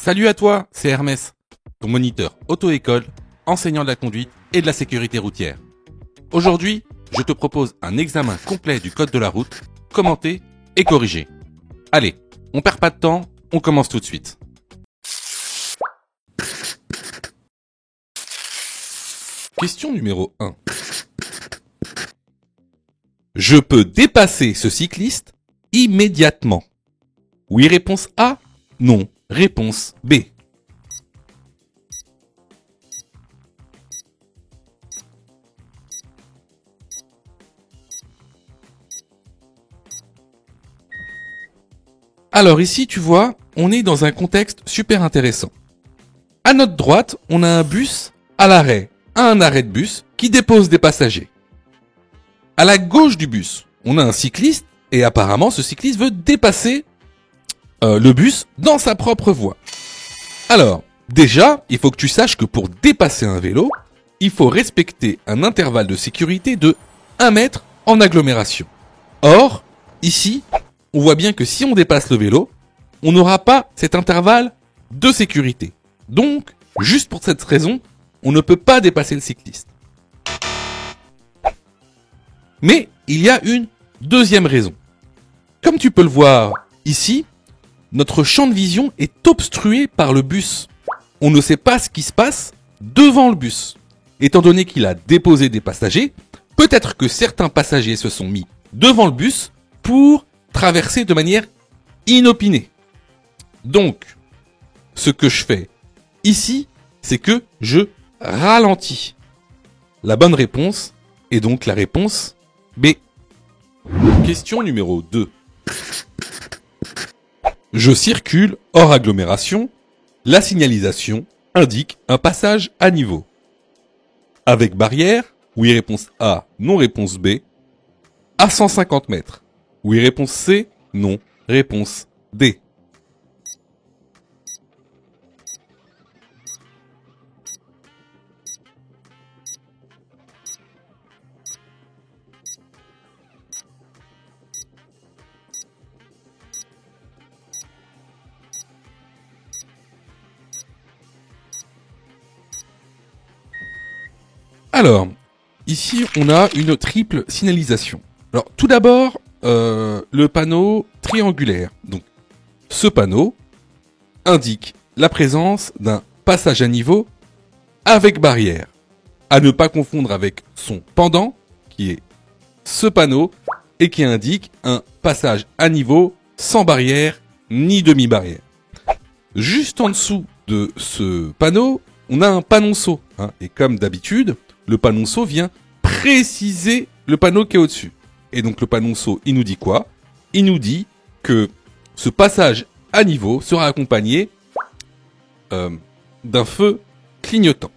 Salut à toi, c'est Hermès, ton moniteur auto-école, enseignant de la conduite et de la sécurité routière. Aujourd'hui, je te propose un examen complet du code de la route, commenté et corrigé. Allez, on perd pas de temps, on commence tout de suite. Question numéro 1. Je peux dépasser ce cycliste immédiatement. Oui, réponse A. Non, réponse B. Alors ici, tu vois, on est dans un contexte super intéressant. À notre droite, on a un bus à l'arrêt, un arrêt de bus qui dépose des passagers. À la gauche du bus, on a un cycliste et apparemment ce cycliste veut dépasser le bus dans sa propre voie. Alors, déjà, il faut que tu saches que pour dépasser un vélo, il faut respecter un intervalle de sécurité de 1 mètre en agglomération. Or, ici, on voit bien que si on dépasse le vélo, on n'aura pas cet intervalle de sécurité. Donc, juste pour cette raison, on ne peut pas dépasser le cycliste. Mais il y a une deuxième raison. Comme tu peux le voir ici, notre champ de vision est obstrué par le bus. On ne sait pas ce qui se passe devant le bus. Étant donné qu'il a déposé des passagers, peut-être que certains passagers se sont mis devant le bus pour traverser de manière inopinée. Donc, ce que je fais ici, c'est que je ralentis. La bonne réponse est donc la réponse B. Question numéro 2. Je circule hors agglomération. La signalisation indique un passage à niveau. Avec barrière, oui réponse A, non réponse B. À 150 mètres. Oui réponse C, non réponse D. Alors, ici, on a une triple signalisation. Alors, tout d'abord, le panneau triangulaire. Donc, ce panneau indique la présence d'un passage à niveau avec barrière. À ne pas confondre avec son pendant, qui est ce panneau, et qui indique un passage à niveau sans barrière ni demi-barrière. Juste en dessous de ce panneau, on a un panonceau. Et comme d'habitude, le panonceau vient préciser le panneau qui est au-dessus. Et donc le panonceau, il nous dit quoi? Il nous dit que ce passage à niveau sera accompagné d'un feu clignotant.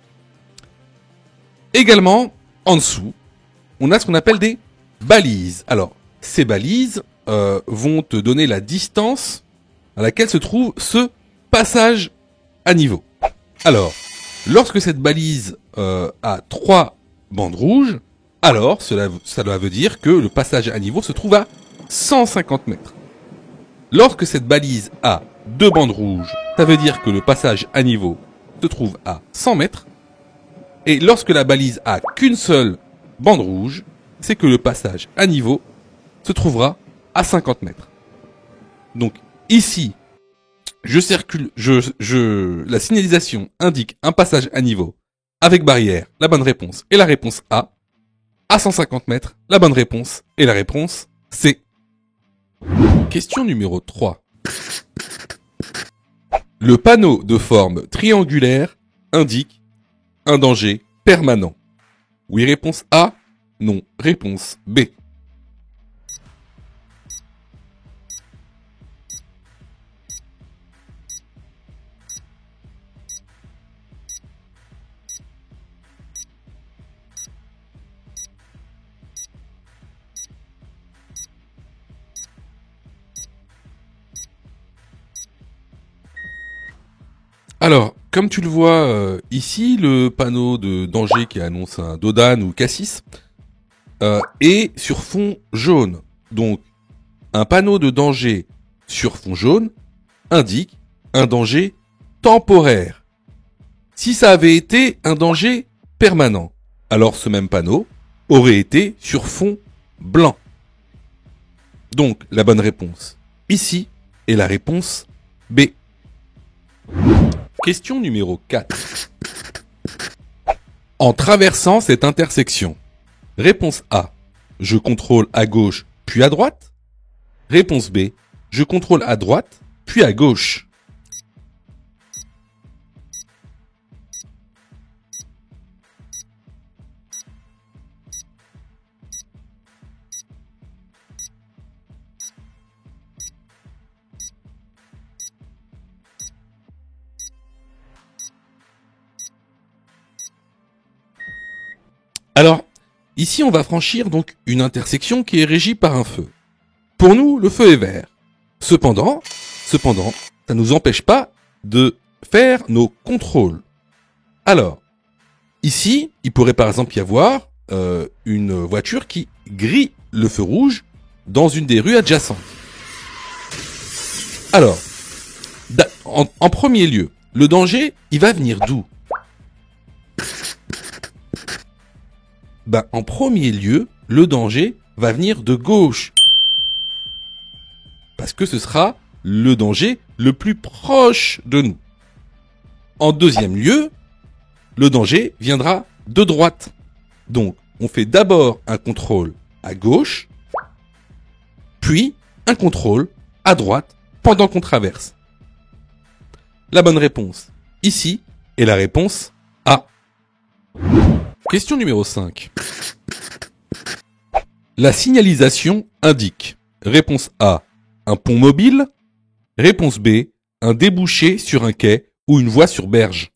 Également, en dessous, on a ce qu'on appelle des balises. Alors, ces balises vont te donner la distance à laquelle se trouve ce passage à niveau. Alors, lorsque cette balise a 3 bandes rouges, alors cela veut dire que le passage à niveau se trouve à 150 mètres. Lorsque cette balise a 2 bandes rouges, ça veut dire que le passage à niveau se trouve à 100 mètres. Et lorsque la balise a qu'une seule bande rouge, c'est que le passage à niveau se trouvera à 50 mètres. Donc ici, je circule, la signalisation indique un passage à niveau avec barrière, la bonne réponse est la réponse A. À 150 mètres, la bonne réponse est la réponse C. Question numéro 3. Le panneau de forme triangulaire indique un danger permanent. Oui, réponse A. Non, réponse B. Alors, comme tu le vois ici, le panneau de danger qui annonce un Dodane ou Cassis est sur fond jaune. Donc, un panneau de danger sur fond jaune indique un danger temporaire. Si ça avait été un danger permanent, alors ce même panneau aurait été sur fond blanc. Donc la bonne réponse ici est la réponse B. Question numéro 4. En traversant cette intersection, réponse A, je contrôle à gauche puis à droite. Réponse B, je contrôle à droite puis à gauche. Alors, ici on va franchir donc une intersection qui est régie par un feu. Pour nous, le feu est vert. Cependant, ça ne nous empêche pas de faire nos contrôles. Alors, ici, il pourrait par exemple y avoir une voiture qui grille le feu rouge dans une des rues adjacentes. Alors, en premier lieu, le danger, il va venir d'où ? En premier lieu, le danger va venir de gauche. Parce que ce sera le danger le plus proche de nous. En deuxième lieu, le danger viendra de droite. Donc, on fait d'abord un contrôle à gauche, puis un contrôle à droite pendant qu'on traverse. La bonne réponse ici est la réponse A. Question numéro 5. La signalisation indique. Réponse A, un pont mobile. Réponse B, un débouché sur un quai ou une voie sur berge.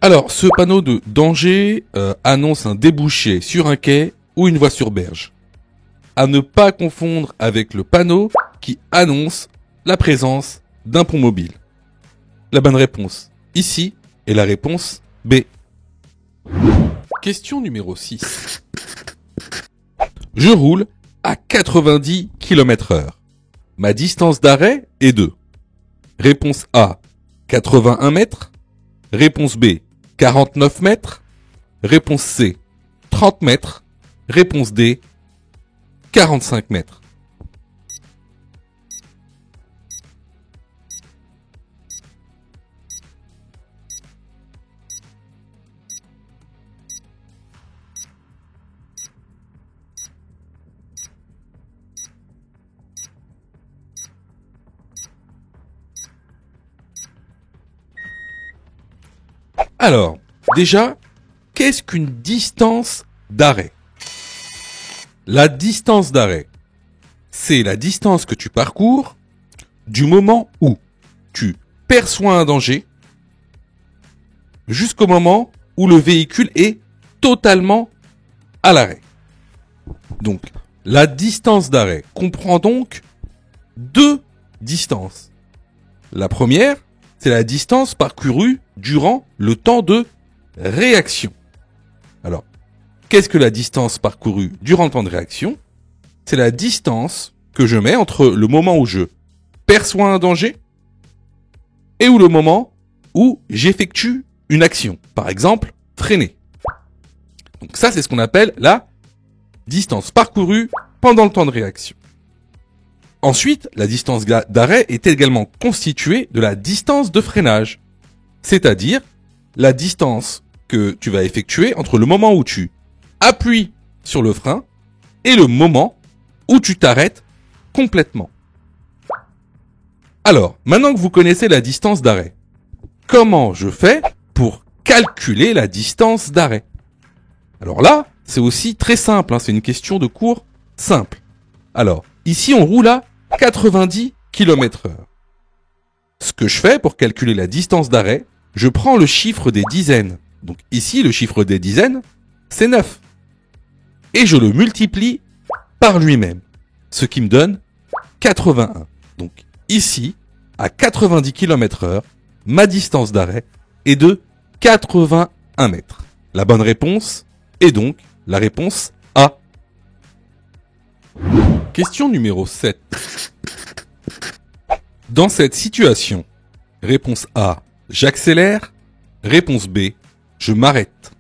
Alors, ce panneau de danger annonce un débouché sur un quai ou une voie sur berge. À ne pas confondre avec le panneau qui annonce la présence d'un pont mobile. La bonne réponse ici est la réponse B. Question numéro 6. Je roule à 90 km/h. Ma distance d'arrêt est de. Réponse A, 81 mètres. Réponse B, 49 mètres. Réponse C, 30 mètres. Réponse D, 45 mètres. Alors, déjà, qu'est-ce qu'une distance d'arrêt ? La distance d'arrêt, c'est la distance que tu parcours du moment où tu perçois un danger jusqu'au moment où le véhicule est totalement à l'arrêt. Donc, la distance d'arrêt comprend donc deux distances. La première, c'est la distance parcourue durant le temps de réaction. Alors, qu'est-ce que la distance parcourue durant le temps de réaction ? C'est la distance que je mets entre le moment où je perçois un danger et où le moment où j'effectue une action. Par exemple, freiner. Donc ça, c'est ce qu'on appelle la distance parcourue pendant le temps de réaction. Ensuite, la distance d'arrêt est également constituée de la distance de freinage, c'est-à-dire la distance que tu vas effectuer entre le moment où tu appuies sur le frein et le moment où tu t'arrêtes complètement. Alors, maintenant que vous connaissez la distance d'arrêt, comment je fais pour calculer la distance d'arrêt ? Alors là, c'est aussi très simple, c'est une question de cours simple. Alors, ici on roule à 90 km/h. Ce que je fais pour calculer la distance d'arrêt, je prends le chiffre des dizaines. Donc ici, le chiffre des dizaines, c'est 9. Et je le multiplie par lui-même. ce qui me donne 81. Donc ici, à 90 km/h, ma distance d'arrêt est de 81 mètres. La bonne réponse est donc la réponse A. Question numéro 7. Dans cette situation, réponse A, j'accélère. Réponse B, je m'arrête.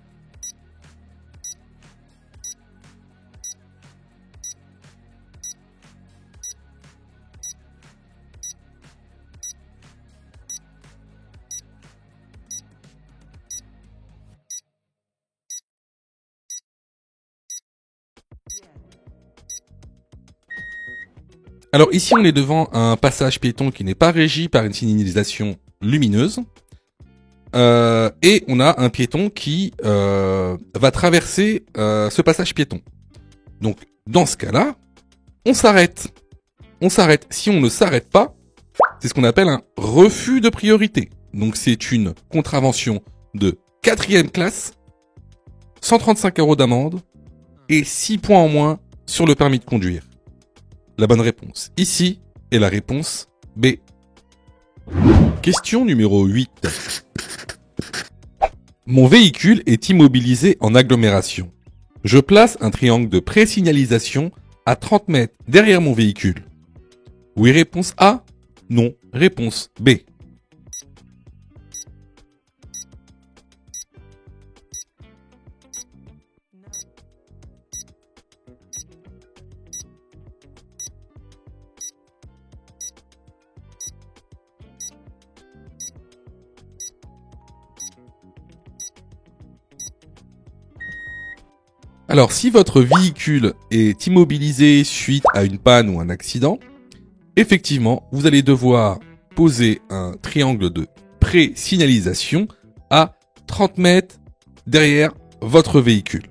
Alors ici, on est devant un passage piéton qui n'est pas régi par une signalisation lumineuse. Et on a un piéton qui va traverser ce passage piéton. Donc dans ce cas-là, on s'arrête. On s'arrête. Si on ne s'arrête pas, c'est ce qu'on appelle un refus de priorité. Donc c'est une contravention de 4e classe, 135 € d'amende et 6 points en moins sur le permis de conduire. La bonne réponse ici est la réponse B. Question numéro 8. Mon véhicule est immobilisé en agglomération. Je place un triangle de présignalisation à 30 mètres derrière mon véhicule. Oui, réponse A. Non, réponse B. Alors, si votre véhicule est immobilisé suite à une panne ou un accident, effectivement, vous allez devoir poser un triangle de pré-signalisation à 30 mètres derrière votre véhicule.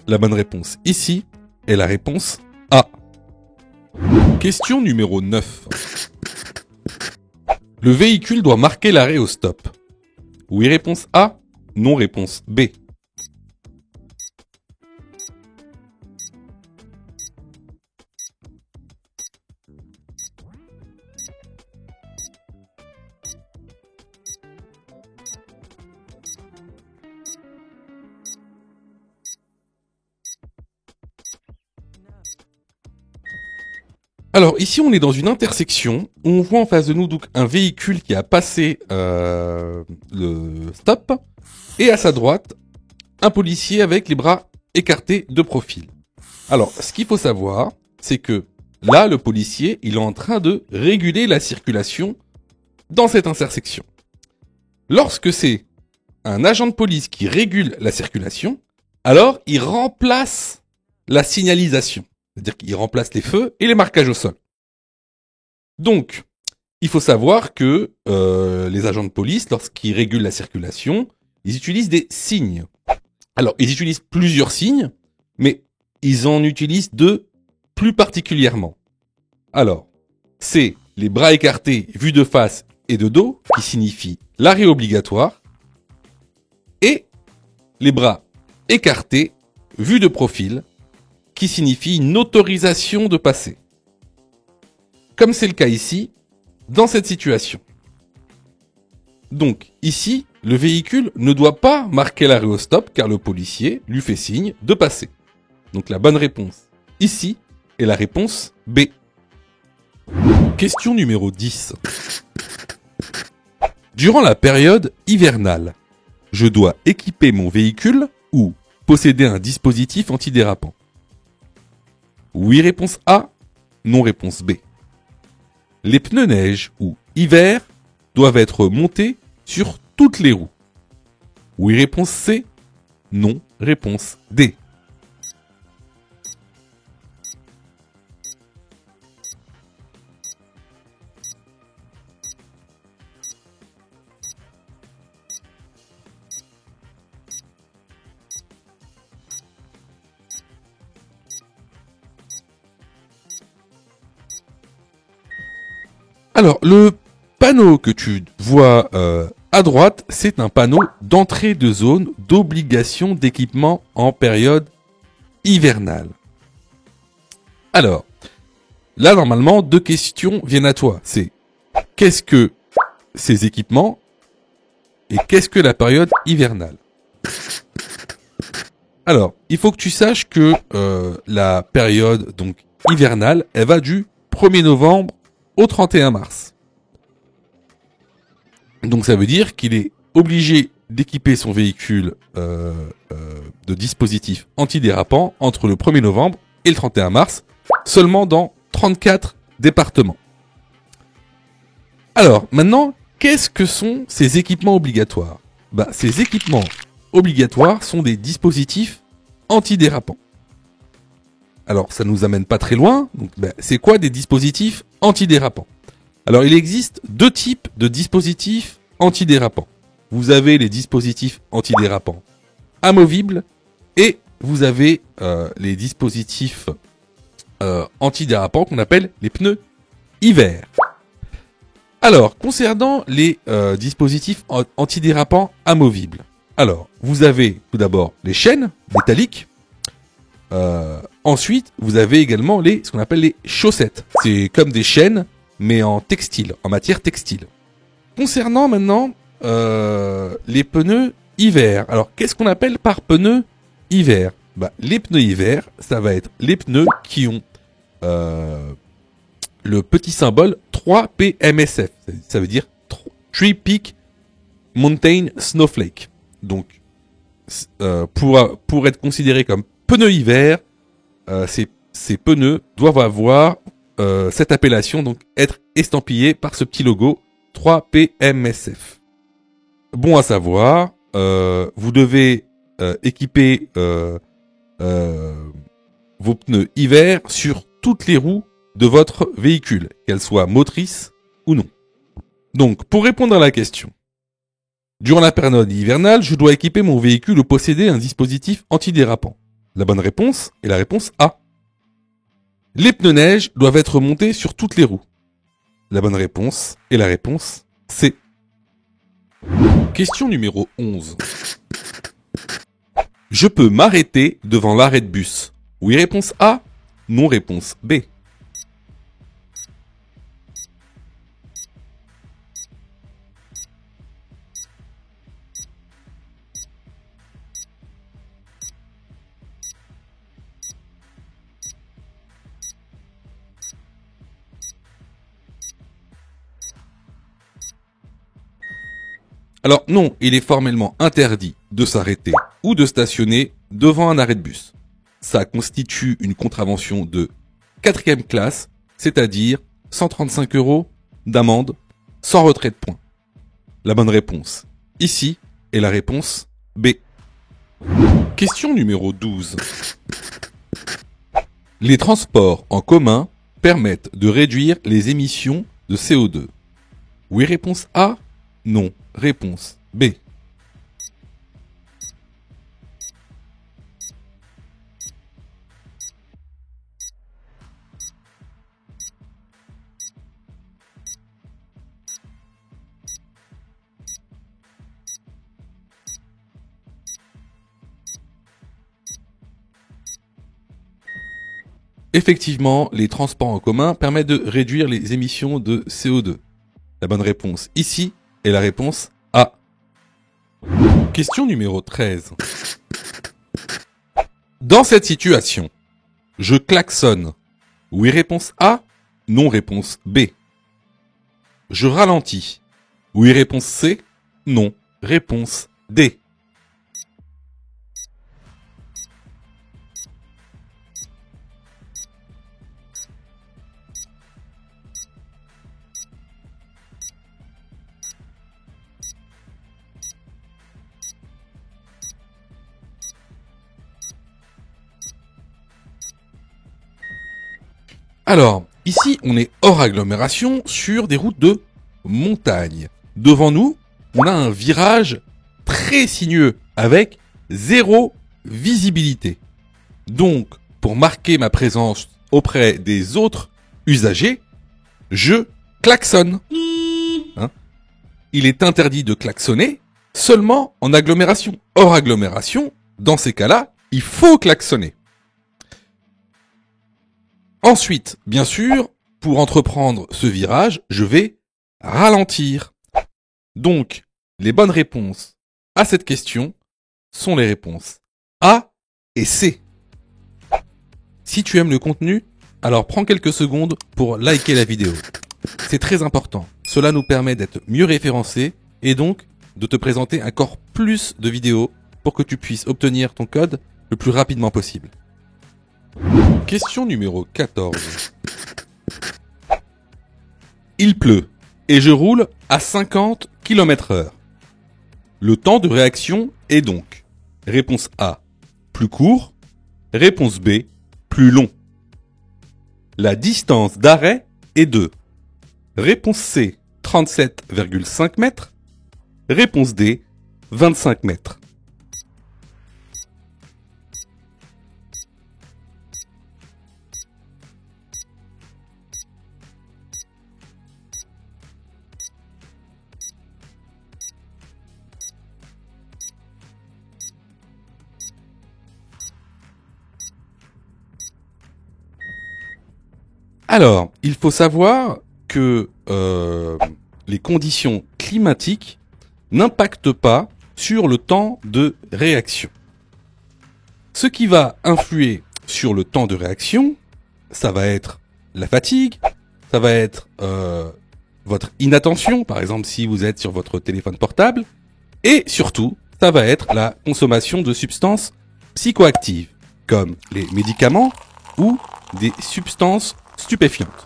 La bonne réponse ici est la réponse A. Question numéro 9. Le véhicule doit marquer l'arrêt au stop. Oui, réponse A. Non, réponse B. Alors ici on est dans une intersection, on voit en face de nous donc un véhicule qui a passé le stop et à sa droite un policier avec les bras écartés de profil. Alors ce qu'il faut savoir c'est que là le policier il est en train de réguler la circulation dans cette intersection. Lorsque c'est un agent de police qui régule la circulation, alors il remplace la signalisation. C'est-à-dire qu'il remplace les feux et les marquages au sol. Donc, il faut savoir que les agents de police, lorsqu'ils régulent la circulation, ils utilisent des signes. Alors, ils utilisent plusieurs signes, mais ils en utilisent deux plus particulièrement. Alors, c'est les bras écartés vus de face et de dos, qui signifient l'arrêt obligatoire, et les bras écartés vus de profil, qui signifie une autorisation de passer. Comme c'est le cas ici, dans cette situation. Donc, ici, le véhicule ne doit pas marquer l'arrêt au stop car le policier lui fait signe de passer. Donc la bonne réponse ici est la réponse B. Question numéro 10. Durant la période hivernale, je dois équiper mon véhicule ou posséder un dispositif antidérapant. Oui, réponse A. Non, réponse B. Les pneus neige ou hiver doivent être montés sur toutes les roues. Oui, réponse C. Non, réponse D. Alors, le panneau que tu vois à droite, c'est un panneau d'entrée de zone d'obligation d'équipement en période hivernale. Alors, là, normalement, 2 questions viennent à toi. C'est qu'est-ce que ces équipements et qu'est-ce que la période hivernale? Alors, il faut que tu saches que la période donc hivernale, elle va du 1er novembre au 31 mars. Donc ça veut dire qu'il est obligé d'équiper son véhicule de dispositifs antidérapants entre le 1er novembre et le 31 mars, seulement dans 34 départements. Alors, maintenant, qu'est-ce que sont ces équipements obligatoires? Ces équipements obligatoires sont des dispositifs antidérapants. Alors, ça nous amène pas très loin. Donc, c'est quoi des dispositifs antidérapants? Alors, il existe 2 types de dispositifs antidérapants. Vous avez les dispositifs antidérapants amovibles et vous avez les dispositifs antidérapants qu'on appelle les pneus hiver. Alors, concernant les dispositifs antidérapants amovibles, alors, vous avez tout d'abord les chaînes métalliques. Ensuite, vous avez également ce qu'on appelle les chaussettes. C'est comme des chaînes, mais en textile, en matière textile. Concernant maintenant les pneus hiver. Alors, qu'est-ce qu'on appelle par pneus hiver? Les pneus hiver, ça va être les pneus qui ont le petit symbole 3PMSF. Ça veut dire Three Peak Mountain Snowflake. Donc, pour être considérés comme pneus hiver, ces pneus doivent avoir cette appellation, donc être estampillés par ce petit logo 3PMSF. Bon à savoir, vous devez équiper vos pneus hiver sur toutes les roues de votre véhicule, qu'elles soient motrices ou non. Donc, pour répondre à la question, durant la période hivernale, je dois équiper mon véhicule ou posséder un dispositif antidérapant. La bonne réponse est la réponse A. Les pneus neige doivent être montés sur toutes les roues. La bonne réponse est la réponse C. Question numéro 11. Je peux m'arrêter devant l'arrêt de bus. Oui, réponse A. Non, réponse B. Alors non, il est formellement interdit de s'arrêter ou de stationner devant un arrêt de bus. Ça constitue une contravention de 4e classe, c'est-à-dire 135 € d'amende sans retrait de points. La bonne réponse ici est la réponse B. Question numéro 12. Les transports en commun permettent de réduire les émissions de CO2. Oui, réponse A. Non, réponse B. Effectivement, les transports en commun permettent de réduire les émissions de CO2. La bonne réponse ici est la réponse A. Question numéro 13. Dans cette situation, je klaxonne. Oui, réponse A. Non, réponse B. Je ralentis. Oui, réponse C. Non, réponse D. Alors, ici, on est hors agglomération sur des routes de montagne. Devant nous, on a un virage très sinueux avec 0 visibilité. Donc, pour marquer ma présence auprès des autres usagers, je klaxonne. Il est interdit de klaxonner seulement en agglomération. Hors agglomération, dans ces cas-là, il faut klaxonner. Ensuite, bien sûr, pour entreprendre ce virage, je vais ralentir. Donc, les bonnes réponses à cette question sont les réponses A et C. Si tu aimes le contenu, alors prends quelques secondes pour liker la vidéo. C'est très important. Cela nous permet d'être mieux référencés et donc de te présenter encore plus de vidéos pour que tu puisses obtenir ton code le plus rapidement possible. Question numéro 14. Il pleut et je roule à 50 km/h. Le temps de réaction est donc réponse A, plus court, réponse B, plus long. La distance d'arrêt est de réponse C, 37,5 mètres, réponse D, 25 mètres. Alors, il faut savoir que les conditions climatiques n'impactent pas sur le temps de réaction. Ce qui va influer sur le temps de réaction, ça va être la fatigue, ça va être votre inattention, par exemple si vous êtes sur votre téléphone portable, et surtout, ça va être la consommation de substances psychoactives, comme les médicaments ou des substances stupéfiantes.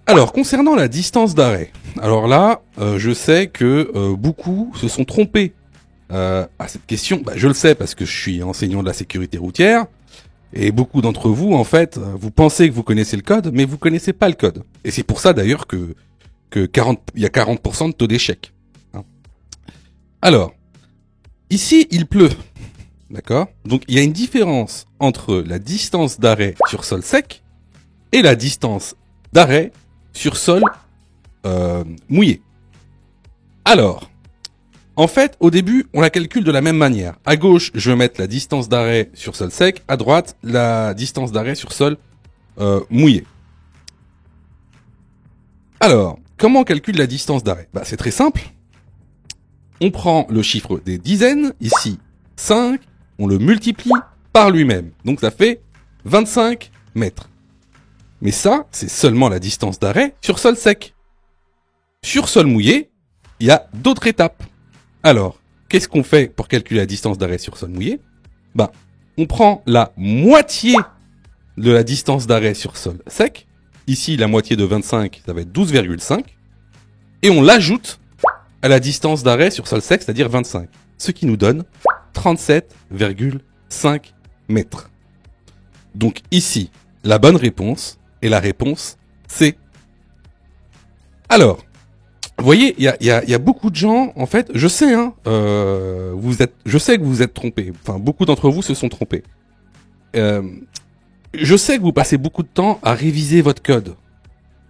Alors, concernant la distance d'arrêt, alors là, je sais que beaucoup se sont trompés à cette question. Bah, je le sais parce que je suis enseignant de la sécurité routière, et beaucoup d'entre vous, en fait, vous pensez que vous connaissez le code, mais vous connaissez pas le code. Et c'est pour ça d'ailleurs que il y a 40% de taux d'échec. Hein. Alors, ici, il pleut. D'accord? Donc, il y a une différence entre la distance d'arrêt sur sol sec et la distance d'arrêt sur sol mouillé. Alors, en fait, au début, on la calcule de la même manière. À gauche, je vais mettre la distance d'arrêt sur sol sec. À droite, la distance d'arrêt sur sol mouillé. Alors, comment on calcule la distance d'arrêt? Bah, c'est très simple. On prend le chiffre des dizaines, ici 5, on le multiplie par lui-même. Donc ça fait 25 mètres. Mais ça, c'est seulement la distance d'arrêt sur sol sec. Sur sol mouillé, il y a d'autres étapes. Alors, qu'est-ce qu'on fait pour calculer la distance d'arrêt sur sol mouillé? Ben, on prend la moitié de la distance d'arrêt sur sol sec. Ici, la moitié de 25, ça va être 12,5. Et on l'ajoute à la distance d'arrêt sur sol sec, c'est-à-dire 25. Ce qui nous donne 37,5 mètres. Donc ici, la bonne réponse est la réponse C. Alors, vous voyez, il y a beaucoup de gens, en fait, je sais, hein, je sais que vous êtes trompés. Enfin, beaucoup d'entre vous se sont trompés. Je sais que vous passez beaucoup de temps à réviser votre code.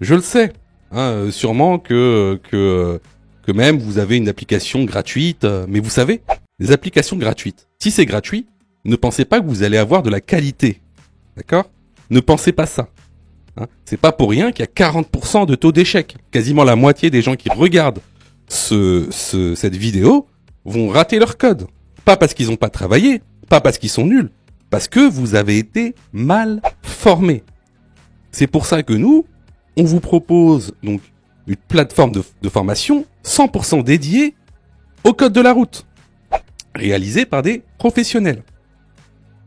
Je le sais. Hein, sûrement que même vous avez une application gratuite. Mais vous savez, les applications gratuites, si c'est gratuit, ne pensez pas que vous allez avoir de la qualité. D'accord? Ne pensez pas ça. Hein, c'est pas pour rien qu'il y a 40% de taux d'échec. Quasiment la moitié des gens qui regardent cette vidéo vont rater leur code. Pas parce qu'ils n'ont pas travaillé, pas parce qu'ils sont nuls, parce que vous avez été mal formés. C'est pour ça que nous, on vous propose donc une plateforme de formation 100% dédiée au code de la route, réalisée par des professionnels,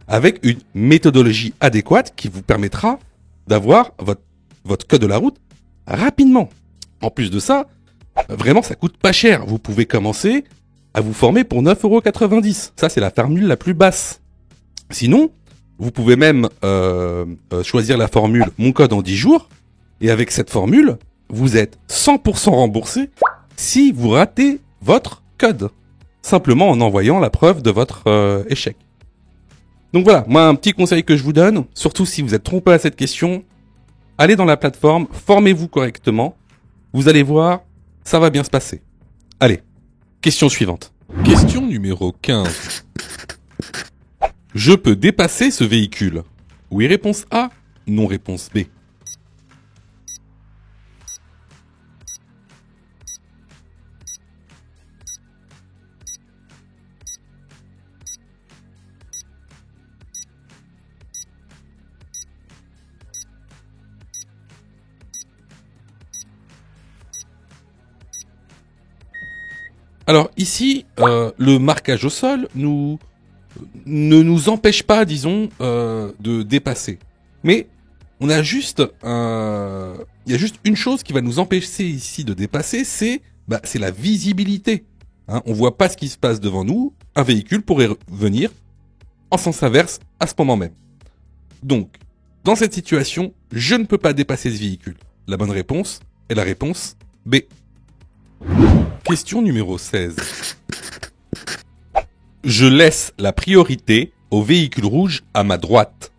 avec une méthodologie adéquate qui vous permettra d'avoir votre code de la route rapidement. En plus de ça, vraiment ça coûte pas cher. Vous pouvez commencer à vous former pour 9,90 €. Ça c'est la formule la plus basse. Sinon, vous pouvez même choisir la formule Mon code en 10 jours. Et avec cette formule, vous êtes 100% remboursé si vous ratez votre code. Simplement en envoyant la preuve de votre échec. Donc voilà, moi un petit conseil que je vous donne, surtout si vous êtes trompé à cette question, allez dans la plateforme, formez-vous correctement, vous allez voir, ça va bien se passer. Allez, question suivante. Question numéro 15. Je peux dépasser ce véhicule? Oui, réponse A, non réponse B. Alors ici, le marquage au sol ne nous empêche pas, disons, de dépasser. Mais on a juste, il y a juste une chose qui va nous empêcher ici de dépasser, c'est la visibilité. Hein, on voit pas ce qui se passe devant nous. Un véhicule pourrait venir en sens inverse à ce moment même. Donc, dans cette situation, je ne peux pas dépasser ce véhicule. La bonne réponse est la réponse B. Question numéro 16. Je laisse la priorité au véhicule rouge à ma droite.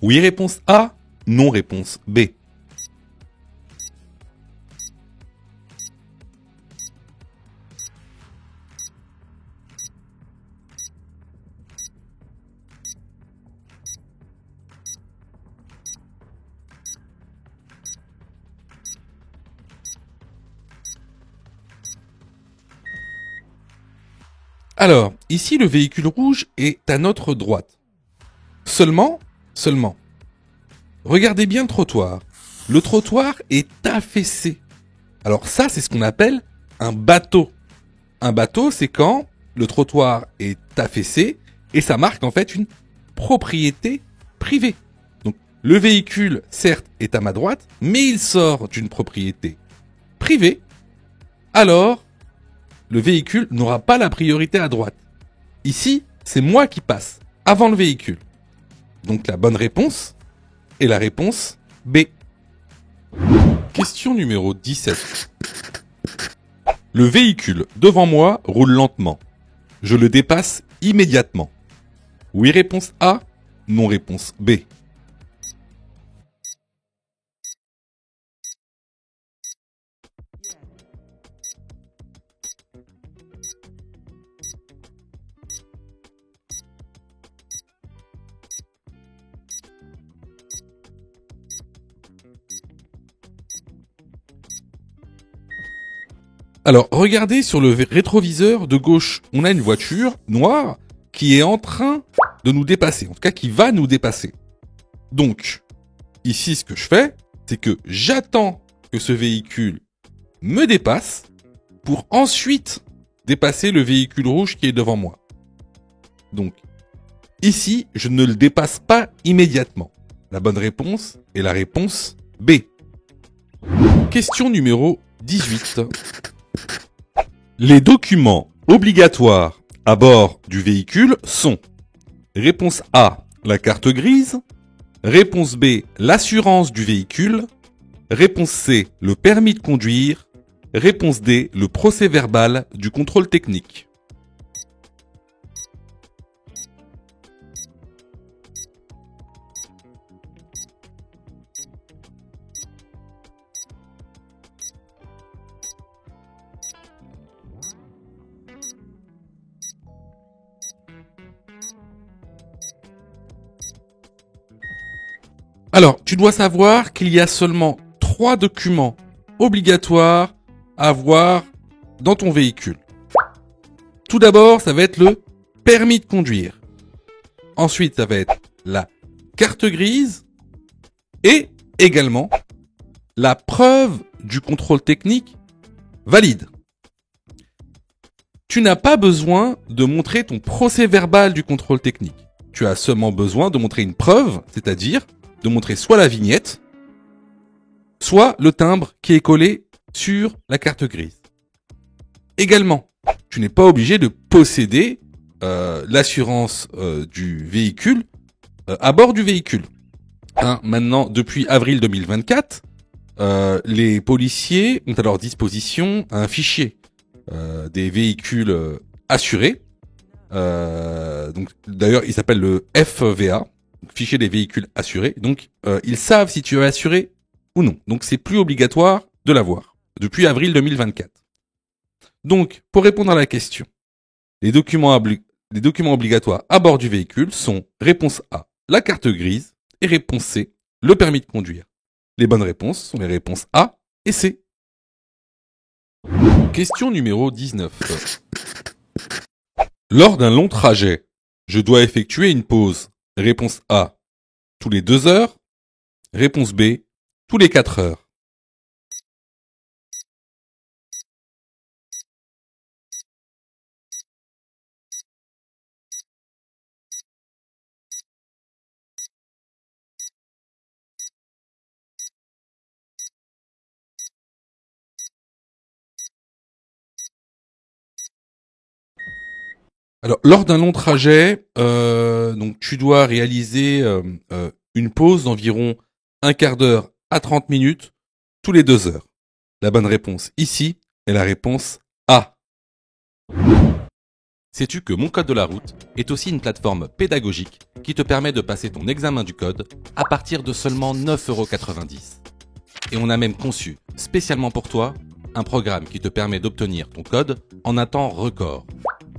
Oui, réponse A. Non, réponse B. Alors, ici, le véhicule rouge est à notre droite. Seulement, regardez bien le trottoir. Le trottoir est affaissé. Alors ça, c'est ce qu'on appelle un bateau. Un bateau, c'est quand le trottoir est affaissé et ça marque en fait une propriété privée. Donc, le véhicule, certes, est à ma droite, mais il sort d'une propriété privée. Alors, le véhicule n'aura pas la priorité à droite. Ici, c'est moi qui passe, avant le véhicule. Donc la bonne réponse est la réponse B. Question numéro 17. Le véhicule devant moi roule lentement. Je le dépasse immédiatement. Oui, réponse A. Non, réponse B. Alors, regardez sur le rétroviseur de gauche, on a une voiture noire qui est en train de nous dépasser, en tout cas qui va nous dépasser. Donc, ici, ce que je fais, c'est que j'attends que ce véhicule me dépasse pour ensuite dépasser le véhicule rouge qui est devant moi. Donc, ici, je ne le dépasse pas immédiatement. La bonne réponse est la réponse B. Question numéro 18. Les documents obligatoires à bord du véhicule sont: réponse A, la carte grise, réponse B, l'assurance du véhicule, réponse C, le permis de conduire, réponse D, le procès-verbal du contrôle technique. Alors, tu dois savoir qu'il y a seulement 3 documents obligatoires à avoir dans ton véhicule. Tout d'abord, ça va être le permis de conduire. Ensuite, ça va être la carte grise et également la preuve du contrôle technique valide. Tu n'as pas besoin de montrer ton procès-verbal du contrôle technique. Tu as seulement besoin de montrer une preuve, c'est-à-dire de montrer soit la vignette, soit le timbre qui est collé sur la carte grise. Également, tu n'es pas obligé de posséder l'assurance du véhicule à bord du véhicule. Hein, maintenant, depuis avril 2024, les policiers ont à leur disposition un fichier des véhicules assurés. Donc, d'ailleurs, il s'appelle le FVA, fichier des véhicules assurés. Donc, ils savent si tu es assuré ou non. Donc, c'est plus obligatoire de l'avoir depuis avril 2024. Donc, pour répondre à la question, les documents obligatoires à bord du véhicule sont réponse A, la carte grise, et réponse C, le permis de conduire. Les bonnes réponses sont les réponses A et C. Question numéro 19. Lors d'un long trajet, je dois effectuer une pause. Réponse A, tous les 2 heures. Réponse B, tous les 4 heures. Alors, lors d'un long trajet, donc tu dois réaliser une pause d'environ un quart d'heure à 30 minutes tous les 2 heures. La bonne réponse ici est la réponse A. Sais-tu que Mon Code de la route est aussi une plateforme pédagogique qui te permet de passer ton examen du code à partir de seulement 9,90 €. Et on a même conçu, spécialement pour toi, un programme qui te permet d'obtenir ton code en un temps record.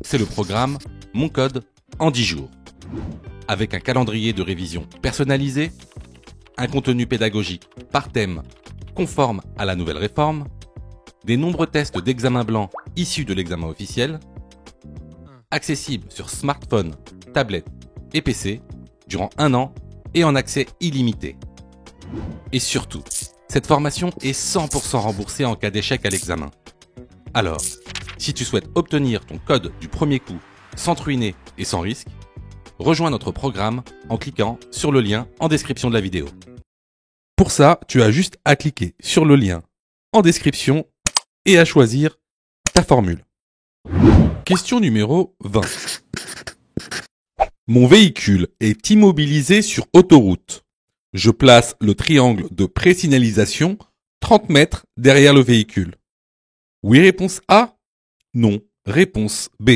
C'est le programme Mon Code en 10 jours. Avec un calendrier de révision personnalisé, un contenu pédagogique par thème conforme à la nouvelle réforme, des nombreux tests d'examen blanc issus de l'examen officiel, accessible sur smartphone, tablette et PC durant 1 an et en accès illimité. Et surtout, cette formation est 100% remboursée en cas d'échec à l'examen. Alors, si tu souhaites obtenir ton code du premier coup sans te ruiner et sans risque, rejoins notre programme en cliquant sur le lien en description de la vidéo. Pour ça, tu as juste à cliquer sur le lien en description et à choisir ta formule. Question numéro 20. Mon véhicule est immobilisé sur autoroute. Je place le triangle de présignalisation 30 mètres derrière le véhicule. Oui, réponse A. Non, réponse B.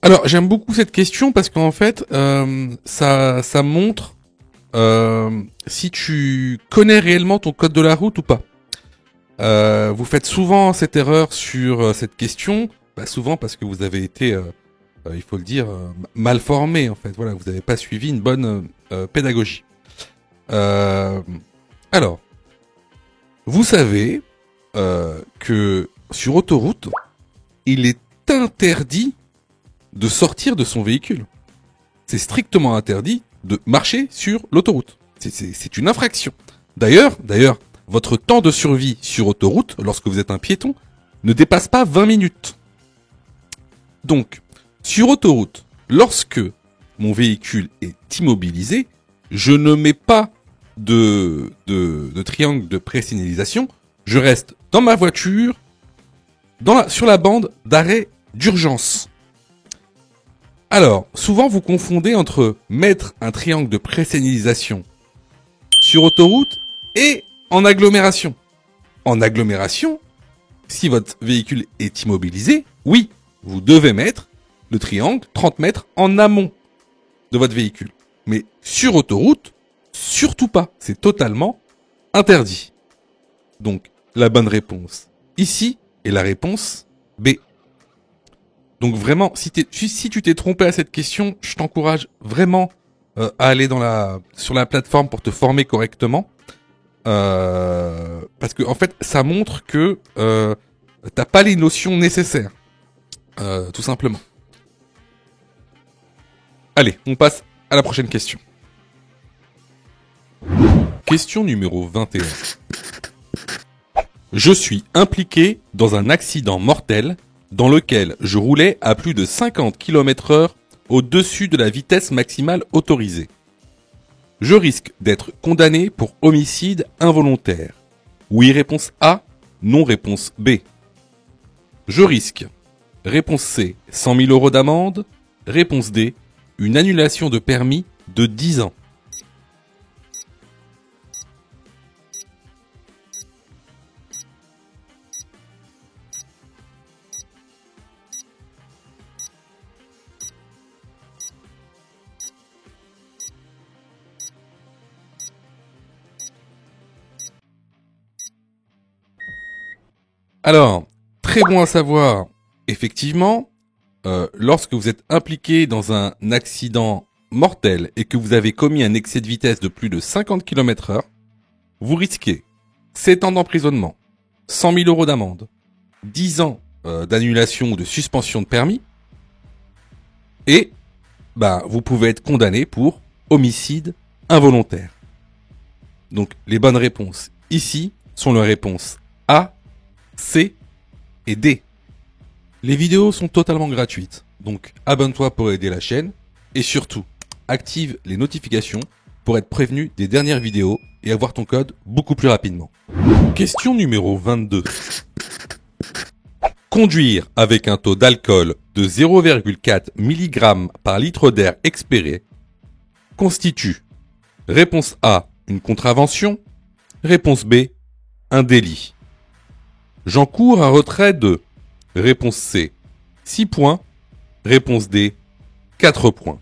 Alors, j'aime beaucoup cette question parce qu'en fait, ça montre si tu connais réellement ton code de la route ou pas. Vous faites souvent cette erreur sur cette question, souvent parce que vous avez été, il faut le dire, mal formé en fait. Voilà, vous n'avez pas suivi une bonne pédagogie. Alors, vous savez que sur autoroute, il est interdit de sortir de son véhicule. C'est strictement interdit de marcher sur l'autoroute. C'est une infraction. D'ailleurs, votre temps de survie sur autoroute, lorsque vous êtes un piéton, ne dépasse pas 20 minutes. Donc, sur autoroute, lorsque mon véhicule est immobilisé, je ne mets pas de triangle de présignalisation. Je reste dans ma voiture, sur la bande d'arrêt d'urgence. Alors, souvent vous confondez entre mettre un triangle de présignalisation sur autoroute et en agglomération. En agglomération, si votre véhicule est immobilisé, oui, vous devez mettre le triangle 30 mètres en amont de votre véhicule. Mais sur autoroute, surtout pas. C'est totalement interdit. Donc, la bonne réponse ici est la réponse B. Donc vraiment, si tu t'es trompé à cette question, je t'encourage vraiment à aller sur la plateforme pour te former correctement. Parce que en fait, ça montre que t'as pas les notions nécessaires. Tout simplement. Allez, on passe à la prochaine question. Question numéro 21. Je suis impliqué dans un accident mortel dans lequel je roulais à plus de 50 km/h au-dessus de la vitesse maximale autorisée. Je risque d'être condamné pour homicide involontaire. Oui, réponse A. Non, réponse B. Je risque. Réponse C. 100 000 € d'amende. Réponse D. Une annulation de permis de 10 ans. Alors, très bon à savoir, effectivement, lorsque vous êtes impliqué dans un accident mortel et que vous avez commis un excès de vitesse de plus de 50 km/h, vous risquez 7 ans d'emprisonnement, 100 000 euros d'amende, 10 ans d'annulation ou de suspension de permis, et vous pouvez être condamné pour homicide involontaire. Donc les bonnes réponses ici sont les réponses A, C et D. Les vidéos sont totalement gratuites, donc abonne-toi pour aider la chaîne et surtout active les notifications pour être prévenu des dernières vidéos et avoir ton code beaucoup plus rapidement. Question numéro 22. Conduire avec un taux d'alcool de 0,4 mg par litre d'air expiré constitue réponse A, une contravention, réponse B, un délit. J'encours un retrait de réponse C, 6 points, réponse D, 4 points.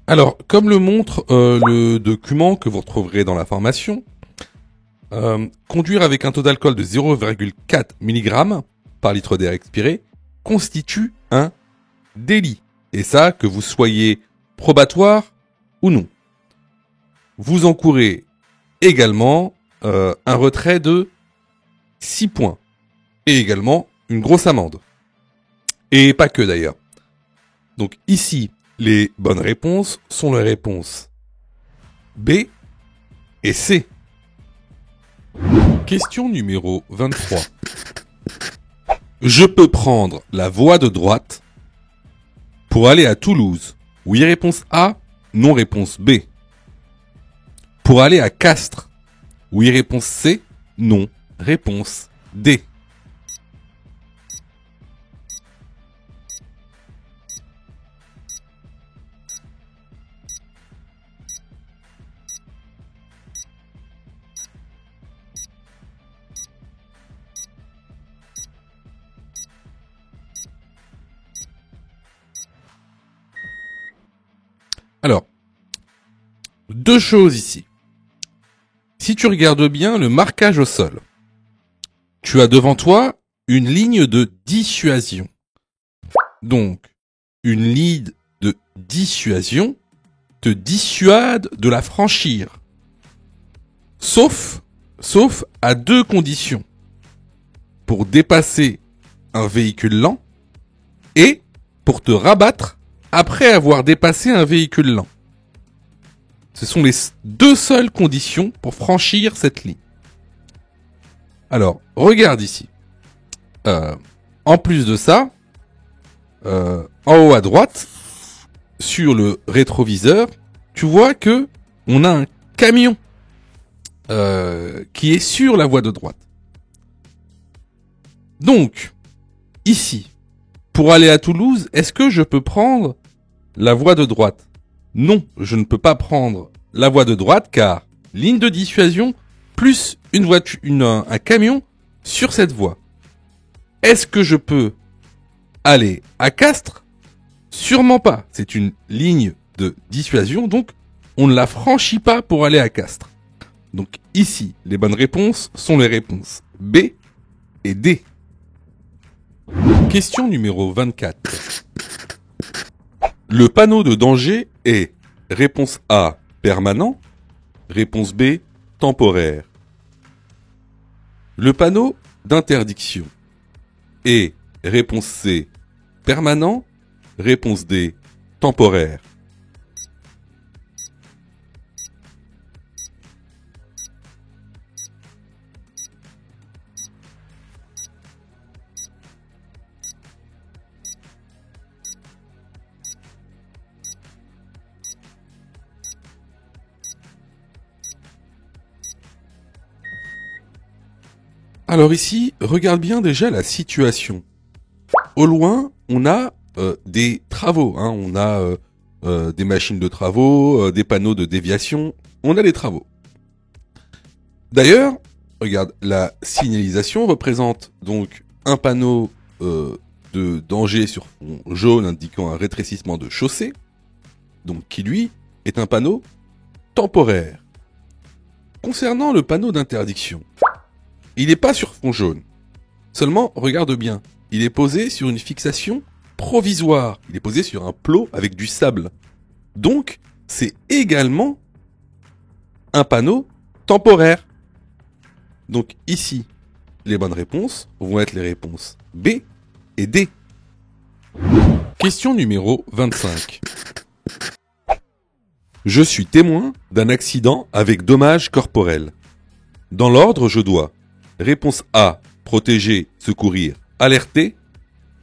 Alors, comme le montre le document que vous retrouverez dans la formation, conduire avec un taux d'alcool de 0,4 mg par litre d'air expiré constitue un délit. Et ça, que vous soyez probatoire ou non. Vous encourez également un retrait de 6 points. Et également une grosse amende. Et pas que d'ailleurs. Donc ici, les bonnes réponses sont les réponses B et C. Question numéro 23. Je peux prendre la voie de droite pour aller à Toulouse. Oui, réponse A. Non, réponse B. Pour aller à Castres. Oui, réponse C. Non, réponse D. Alors, deux choses ici. Si tu regardes bien le marquage au sol, tu as devant toi une ligne de dissuasion. Donc, une ligne de dissuasion te dissuade de la franchir. Sauf à deux conditions. Pour dépasser un véhicule lent et pour te rabattre après avoir dépassé un véhicule lent. Ce sont les deux seules conditions pour franchir cette ligne. Alors, regarde ici. En plus de ça, en haut à droite, sur le rétroviseur, tu vois que on a un camion qui est sur la voie de droite. Donc, ici, pour aller à Toulouse, est-ce que je peux prendre la voie de droite? Non, je ne peux pas prendre la voie de droite car ligne de dissuasion plus une voiture, un camion sur cette voie. Est-ce que je peux aller à Castres? Sûrement pas. C'est une ligne de dissuasion, donc on ne la franchit pas pour aller à Castres. Donc ici, les bonnes réponses sont les réponses B et D. Question numéro 24. Le panneau de danger est réponse A, permanent, réponse B, temporaire. Le panneau d'interdiction est réponse C, permanent, réponse D, temporaire. Alors ici, regarde bien déjà la situation. Au loin, on a des travaux, on a des machines de travaux, des panneaux de déviation. on a des travaux. D'ailleurs, regarde, la signalisation représente donc un panneau de danger sur fond jaune indiquant un rétrécissement de chaussée, donc qui lui est un panneau temporaire. Concernant le panneau d'interdiction, il n'est pas sur fond jaune. Seulement, regarde bien, il est posé sur une fixation provisoire. Il est posé sur un plot avec du sable. Donc, c'est également un panneau temporaire. Donc ici, les bonnes réponses vont être les réponses B et D. Question numéro 25. Je suis témoin d'un accident avec dommages corporels. Dans l'ordre, je dois réponse A, protéger, secourir, alerter.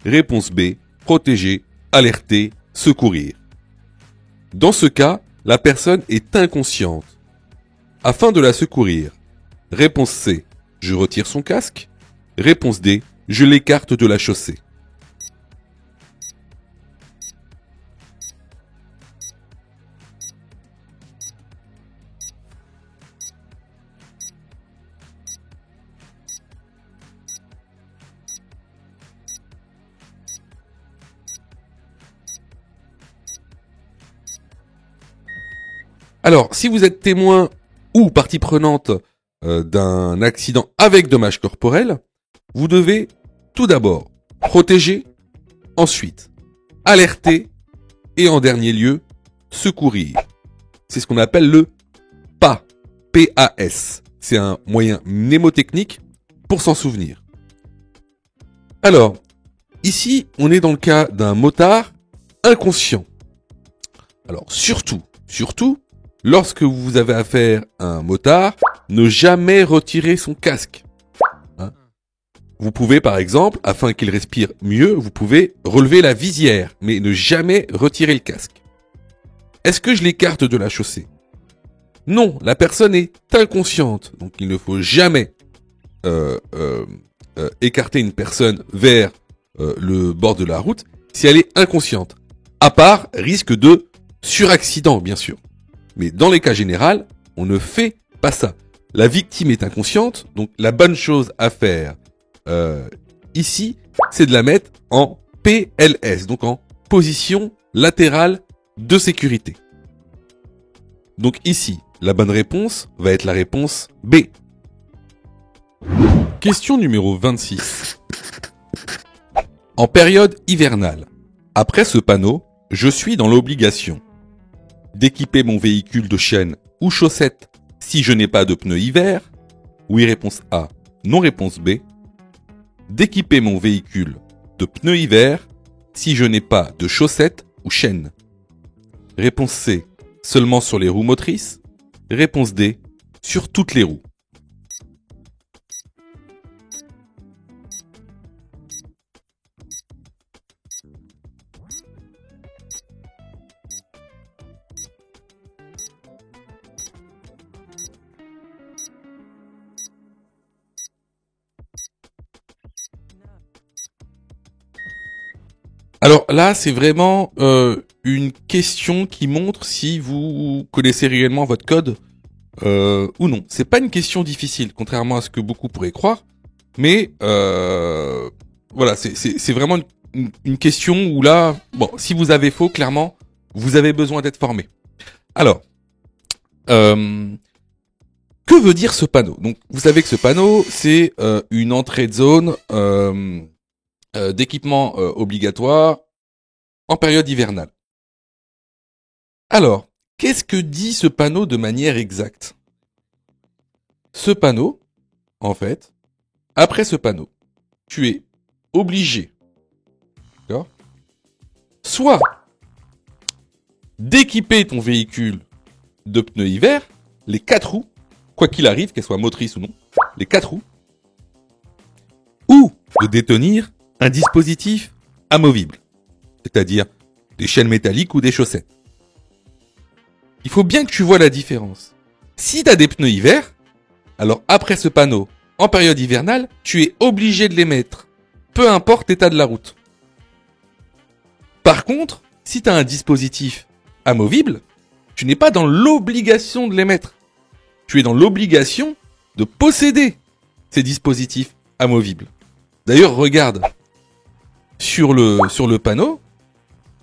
Réponse B, protéger, alerter, secourir. Dans ce cas, la personne est inconsciente. Afin de la secourir, réponse C, je retire son casque. Réponse D, je l'écarte de la chaussée. Alors, si vous êtes témoin ou partie prenante d'un accident avec dommages corporels, vous devez tout d'abord protéger, ensuite alerter et en dernier lieu secourir. C'est ce qu'on appelle le PAS. P-A-S. C'est un moyen mnémotechnique pour s'en souvenir. Alors, ici, on est dans le cas d'un motard inconscient. Alors, surtout, lorsque vous avez affaire à un motard, ne jamais retirer son casque. Vous pouvez, par exemple, afin qu'il respire mieux, vous pouvez relever la visière, mais ne jamais retirer le casque. Est-ce que je l'écarte de la chaussée ? Non, la personne est inconsciente, donc il ne faut jamais écarter une personne vers le bord de la route si elle est inconsciente. À part risque de suraccident, bien sûr. Mais dans les cas généraux, on ne fait pas ça. La victime est inconsciente, donc la bonne chose à faire ici, c'est de la mettre en PLS, donc en position latérale de sécurité. Donc ici, la bonne réponse va être la réponse B. Question numéro 26. En période hivernale, après ce panneau, je suis dans l'obligation d'équiper mon véhicule de chaînes ou chaussettes si je n'ai pas de pneus hiver. Oui, réponse A. Non, réponse B. D'équiper mon véhicule de pneus hiver si je n'ai pas de chaussettes ou chaînes. Réponse C. Seulement sur les roues motrices. Réponse D. Sur toutes les roues. Alors là, c'est vraiment une question qui montre si vous connaissez réellement votre code ou non. C'est pas une question difficile, contrairement à ce que beaucoup pourraient croire. Mais voilà, c'est vraiment une question où là, bon, si vous avez faux, clairement, vous avez besoin d'être formé. Alors, que veut dire ce panneau ? Donc, vous savez que ce panneau, c'est une entrée de zone d'équipement obligatoire en période hivernale. Alors, qu'est-ce que dit ce panneau de manière exacte ? Ce panneau, en fait, après ce panneau, tu es obligé, d'accord, soit d'équiper ton véhicule de pneus hiver, les 4 roues, quoi qu'il arrive, qu'elles soient motrices ou non, les 4 roues, ou de détenir un dispositif amovible, c'est-à-dire des chaînes métalliques ou des chaussettes. Il faut bien que tu vois la différence. Si tu as des pneus hiver, alors après ce panneau, en période hivernale, tu es obligé de les mettre, peu importe l'état de la route. Par contre, si tu as un dispositif amovible, tu n'es pas dans l'obligation de les mettre. Tu es dans l'obligation de posséder ces dispositifs amovibles. D'ailleurs, regarde, sur le panneau,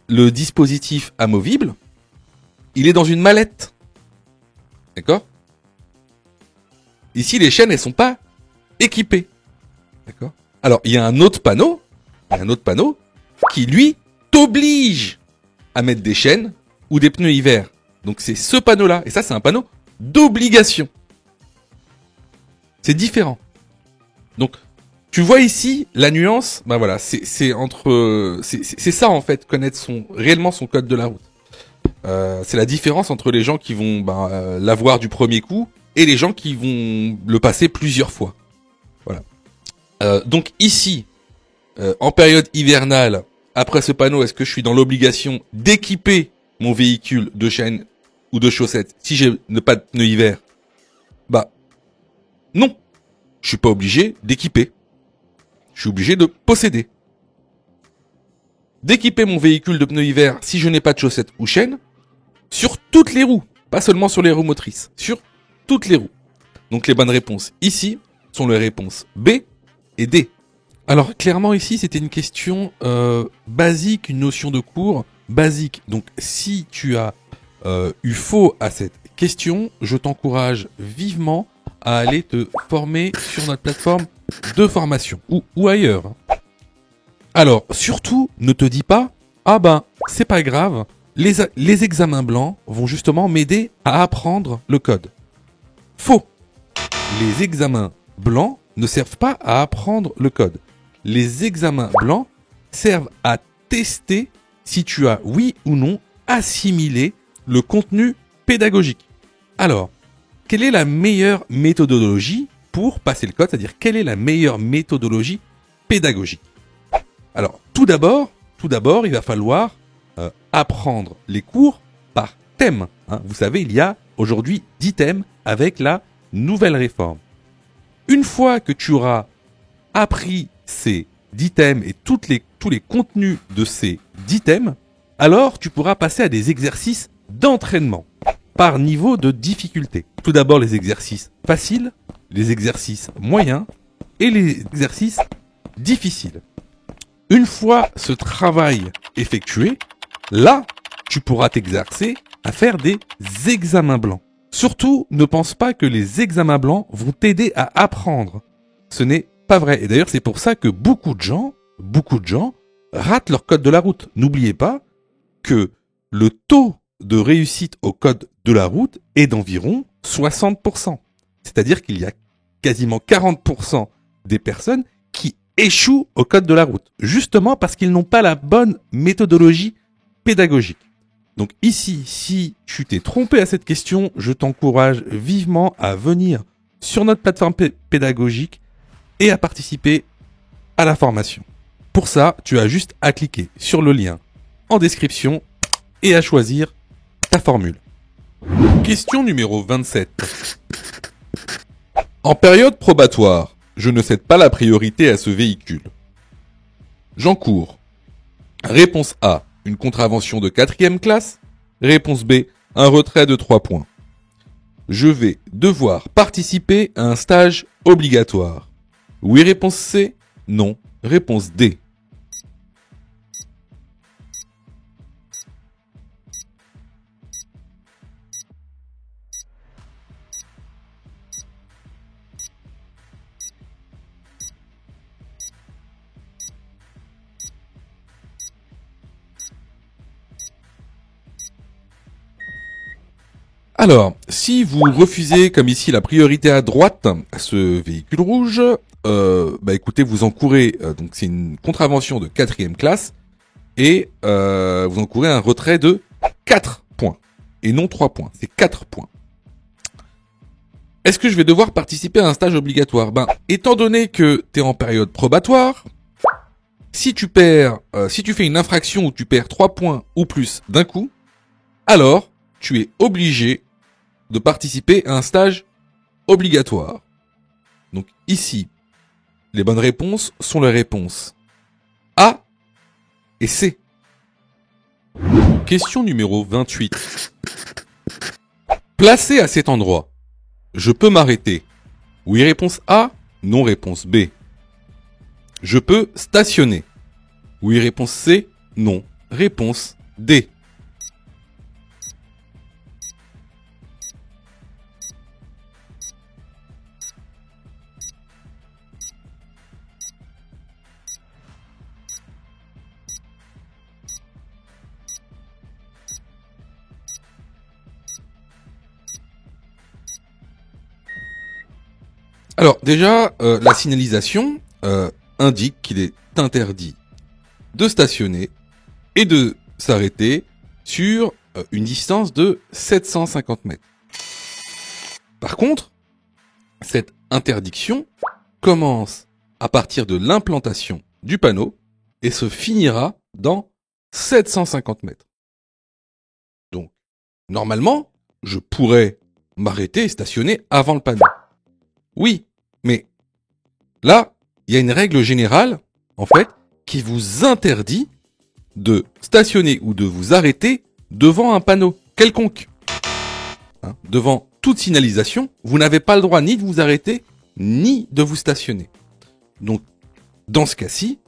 le dispositif amovible, il est dans une mallette. D'accord ? Ici, les chaînes, elles sont pas équipées. D'accord ? Alors, il y a un autre panneau qui, lui, t'oblige à mettre des chaînes ou des pneus hiver. Donc, c'est ce panneau-là. Et ça, c'est un panneau d'obligation. C'est différent. Donc, tu vois ici la nuance. Ben voilà, c'est ça en fait, connaître réellement son code de la route. C'est la différence entre les gens qui vont l'avoir du premier coup et les gens qui vont le passer plusieurs fois. Voilà. Donc ici, en période hivernale, après ce panneau, est-ce que je suis dans l'obligation d'équiper mon véhicule de chaînes ou de chaussettes si j'ai pas de pneus hiver? Bah non, je suis pas obligé d'équiper. Je suis obligé de posséder. D'équiper mon véhicule de pneus hiver si je n'ai pas de chaussettes ou chaînes sur toutes les roues, pas seulement sur les roues motrices, sur toutes les roues. Donc les bonnes réponses ici sont les réponses B et D. Alors clairement ici c'était une question basique, une notion de cours basique. Donc si tu as eu faux à cette question, je t'encourage vivement à aller te former sur notre plateforme de formation ou ailleurs. Alors surtout ne te dis pas c'est pas grave, les examens blancs vont justement m'aider à apprendre le code. Faux. Les examens blancs ne servent pas à apprendre le code. Les examens blancs servent à tester si tu as, oui ou non, assimilé le contenu pédagogique. Alors, quelle est la meilleure méthodologie pour passer le code? C'est-à-dire, quelle est la meilleure méthodologie pédagogique? Alors, tout d'abord, il va falloir apprendre les cours par thème. Vous savez, il y a aujourd'hui 10 thèmes avec la nouvelle réforme. Une fois que tu auras appris ces 10 thèmes et tous les contenus de ces 10 thèmes, alors tu pourras passer à des exercices d'entraînement par niveau de difficulté. Tout d'abord les exercices faciles, les exercices moyens et les exercices difficiles. Une fois ce travail effectué, là, tu pourras t'exercer à faire des examens blancs. Surtout, ne pense pas que les examens blancs vont t'aider à apprendre. Ce n'est pas vrai. Et d'ailleurs, c'est pour ça que beaucoup de gens ratent leur code de la route. N'oubliez pas que le taux de réussite au code de la route est d'environ 60%. C'est-à-dire qu'il y a quasiment 40% des personnes qui échouent au code de la route, justement parce qu'ils n'ont pas la bonne méthodologie pédagogique. Donc ici, si tu t'es trompé à cette question, je t'encourage vivement à venir sur notre plateforme pédagogique et à participer à la formation. Pour ça, tu as juste à cliquer sur le lien en description et à choisir ta formule. Question numéro 27. En période probatoire, je ne cède pas la priorité à ce véhicule. J'encours. Réponse A, une contravention de 4e classe. Réponse B, un retrait de 3 points. Je vais devoir participer à un stage obligatoire. Oui, réponse C. Non, réponse D. Alors, si vous refusez, comme ici, la priorité à droite à ce véhicule rouge, écoutez, vous encourez, donc c'est une contravention de 4e classe, et vous encourez un retrait de 4 points, et non 3 points, c'est 4 points. Est-ce que je vais devoir participer à un stage obligatoire? Étant donné que tu es en période probatoire, si tu fais une infraction où tu perds 3 points ou plus d'un coup, alors tu es obligé de participer à un stage obligatoire. Donc ici, les bonnes réponses sont les réponses A et C. Question numéro 28. Placé à cet endroit, je peux m'arrêter. Oui, réponse A. Non, réponse B. Je peux stationner. Oui, réponse C. Non, réponse D. Alors déjà, la signalisation indique qu'il est interdit de stationner et de s'arrêter sur une distance de 750 mètres. Par contre, cette interdiction commence à partir de l'implantation du panneau et se finira dans 750 mètres. Donc, normalement, je pourrais m'arrêter et stationner avant le panneau. Oui, mais là, il y a une règle générale, en fait, qui vous interdit de stationner ou de vous arrêter devant un panneau quelconque. Devant toute signalisation, vous n'avez pas le droit ni de vous arrêter, ni de vous stationner. Donc, dans ce cas-ci,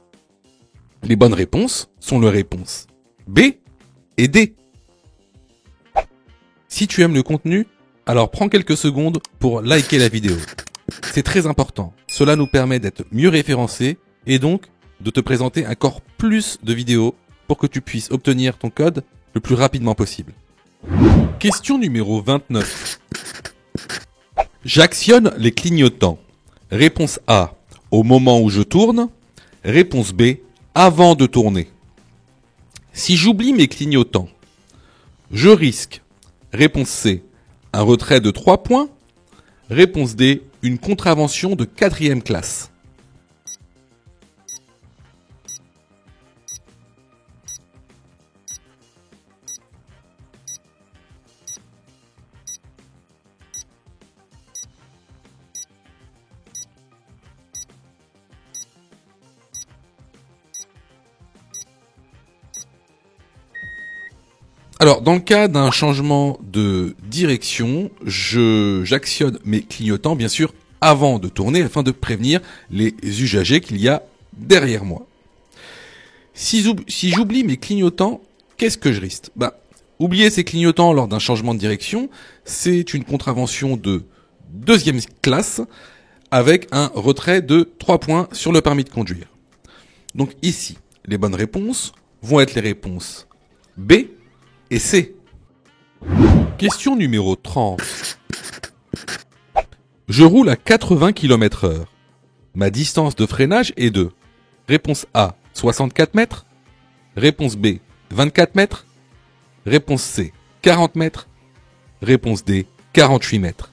les bonnes réponses sont les réponses B et D. Si tu aimes le contenu, alors prends quelques secondes pour liker la vidéo. C'est très important. Cela nous permet d'être mieux référencés et donc de te présenter encore plus de vidéos pour que tu puisses obtenir ton code le plus rapidement possible. Question numéro 29. J'actionne les clignotants. Réponse A, au moment où je tourne. Réponse B, avant de tourner. Si j'oublie mes clignotants, je risque. Réponse C, un retrait de 3 points. Réponse D, une contravention de 4e classe. Alors, dans le cas d'un changement de direction, j'actionne mes clignotants, bien sûr, avant de tourner, afin de prévenir les usagers qu'il y a derrière moi. Si j'oublie mes clignotants, qu'est-ce que je risque ? Oublier ces clignotants lors d'un changement de direction, c'est une contravention de 2e classe, avec un retrait de 3 points sur le permis de conduire. Donc ici, les bonnes réponses vont être les réponses B et C. Question numéro 30. Je roule à 80 km/h. Ma distance de freinage est de réponse A, 64 mètres. Réponse B, 24 mètres. Réponse C, 40 mètres. Réponse D, 48 mètres.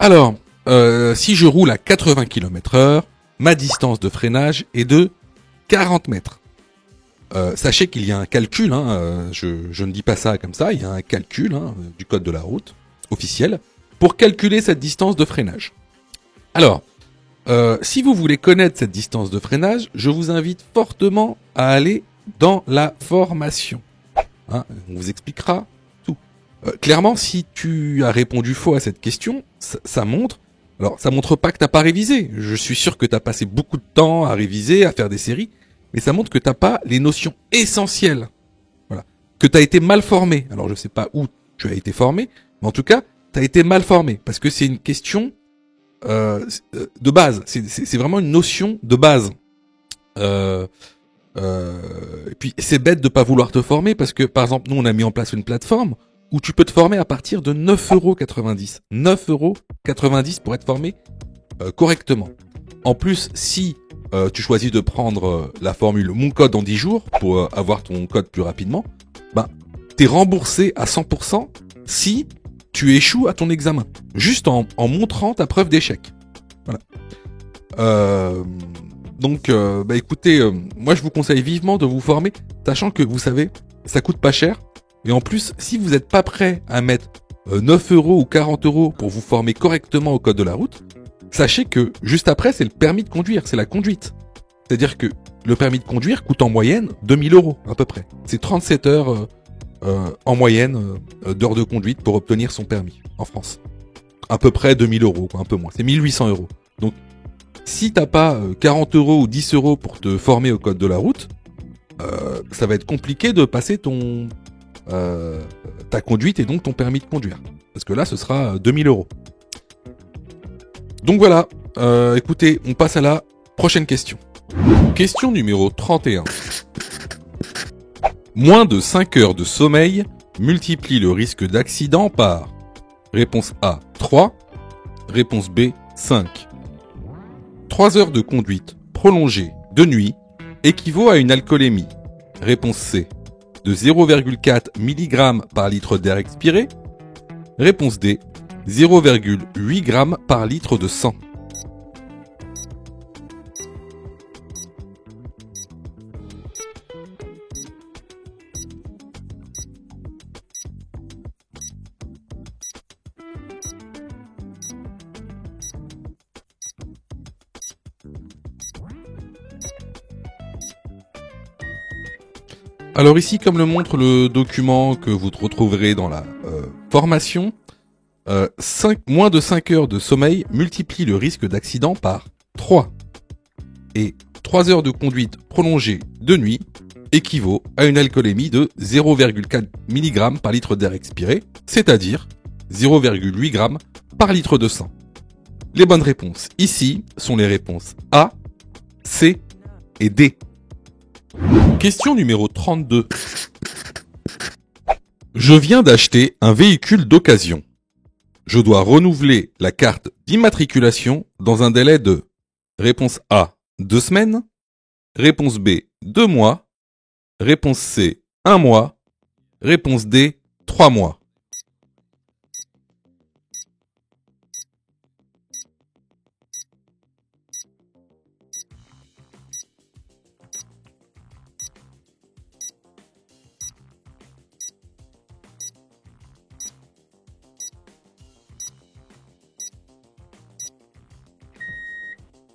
Alors, si je roule à 80 km/h, ma distance de freinage est de 40 mètres. Sachez qu'il y a un calcul, je ne dis pas ça comme ça, il y a un calcul du code de la route officiel pour calculer cette distance de freinage. Alors, si vous voulez connaître cette distance de freinage, je vous invite fortement à aller dans la formation. On vous expliquera tout. Clairement, si tu as répondu faux à cette question, ça montre. Alors, ça montre pas que t'as pas révisé. Je suis sûr que t'as passé beaucoup de temps à réviser, à faire des séries, mais ça montre que t'as pas les notions essentielles. Voilà. Que t'as été mal formé. Alors, je sais pas où tu as été formé, mais en tout cas, t'as été mal formé parce que c'est une question de base. C'est vraiment une notion de base. Et puis, c'est bête de pas vouloir te former parce que, par exemple, nous, on a mis en place une plateforme où tu peux te former à partir de 9,90 €. 9,90 € pour être formé correctement. En plus, si tu choisis de prendre la formule Mon code en 10 jours pour avoir ton code plus rapidement, t'es remboursé à 100% si tu échoues à ton examen. Juste en montrant ta preuve d'échec. Voilà. Donc, écoutez, moi je vous conseille vivement de vous former, sachant que vous savez, ça coûte pas cher. Et en plus, si vous n'êtes pas prêt à mettre 9 euros ou 40 euros pour vous former correctement au code de la route, sachez que juste après, c'est le permis de conduire, c'est la conduite. C'est-à-dire que le permis de conduire coûte en moyenne 2000 euros à peu près. C'est 37 heures en moyenne d'heures de conduite pour obtenir son permis en France. À peu près 2000 euros, quoi, un peu moins. C'est 1800 euros. Donc, si t'as pas 40 euros ou 10 euros pour te former au code de la route, ça va être compliqué de passer ta conduite et donc ton permis de conduire. Parce que là, ce sera 2000 euros. Donc voilà, écoutez, on passe à la prochaine question. Question numéro 31. Moins de 5 heures de sommeil multiplie le risque d'accident par réponse A, 3, réponse B, 5. 3 heures de conduite prolongée de nuit équivaut à une alcoolémie. Réponse C, de 0,4 mg par litre d'air expiré. Réponse D, 0,8 g par litre de sang. Alors ici, comme le montre le document que vous retrouverez dans la formation, moins de 5 heures de sommeil multiplie le risque d'accident par 3. Et 3 heures de conduite prolongée de nuit équivaut à une alcoolémie de 0,4 mg par litre d'air expiré, c'est-à-dire 0,8 g par litre de sang. Les bonnes réponses ici sont les réponses A, C et D. Question numéro 32. Je viens d'acheter un véhicule d'occasion. Je dois renouveler la carte d'immatriculation dans un délai de réponse A, 2 semaines, réponse B, 2 mois, réponse C, 1 mois, réponse D, 3 mois.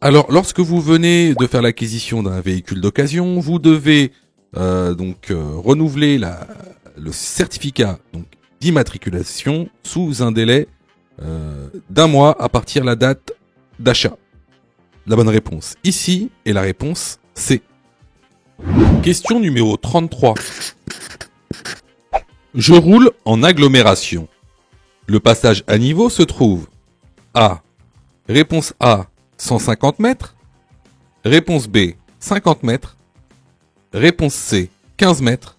Alors, lorsque vous venez de faire l'acquisition d'un véhicule d'occasion, vous devez renouveler le certificat d'immatriculation sous un délai d'1 mois à partir de la date d'achat. La bonne réponse ici est la réponse C. Question numéro 33. Je roule en agglomération. Le passage à niveau se trouve A. Réponse A, 150 mètres. Réponse B, 50 mètres. Réponse C, 15 mètres.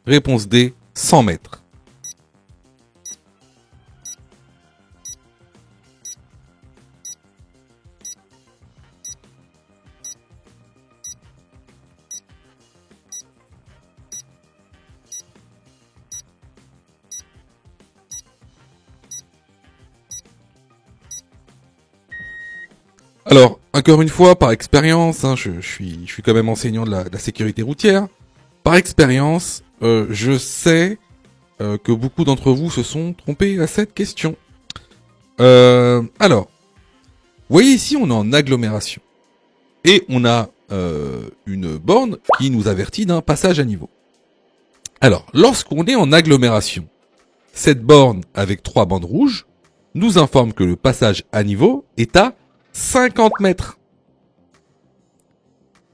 Réponse D, 100 mètres. Alors, encore une fois, par expérience, je suis quand même enseignant de la sécurité routière. Par expérience, je sais que beaucoup d'entre vous se sont trompés à cette question. Alors, vous voyez ici, on est en agglomération. Et on a une borne qui nous avertit d'un passage à niveau. Alors, lorsqu'on est en agglomération, cette borne avec 3 bandes rouges nous informe que le passage à niveau est à 50 mètres.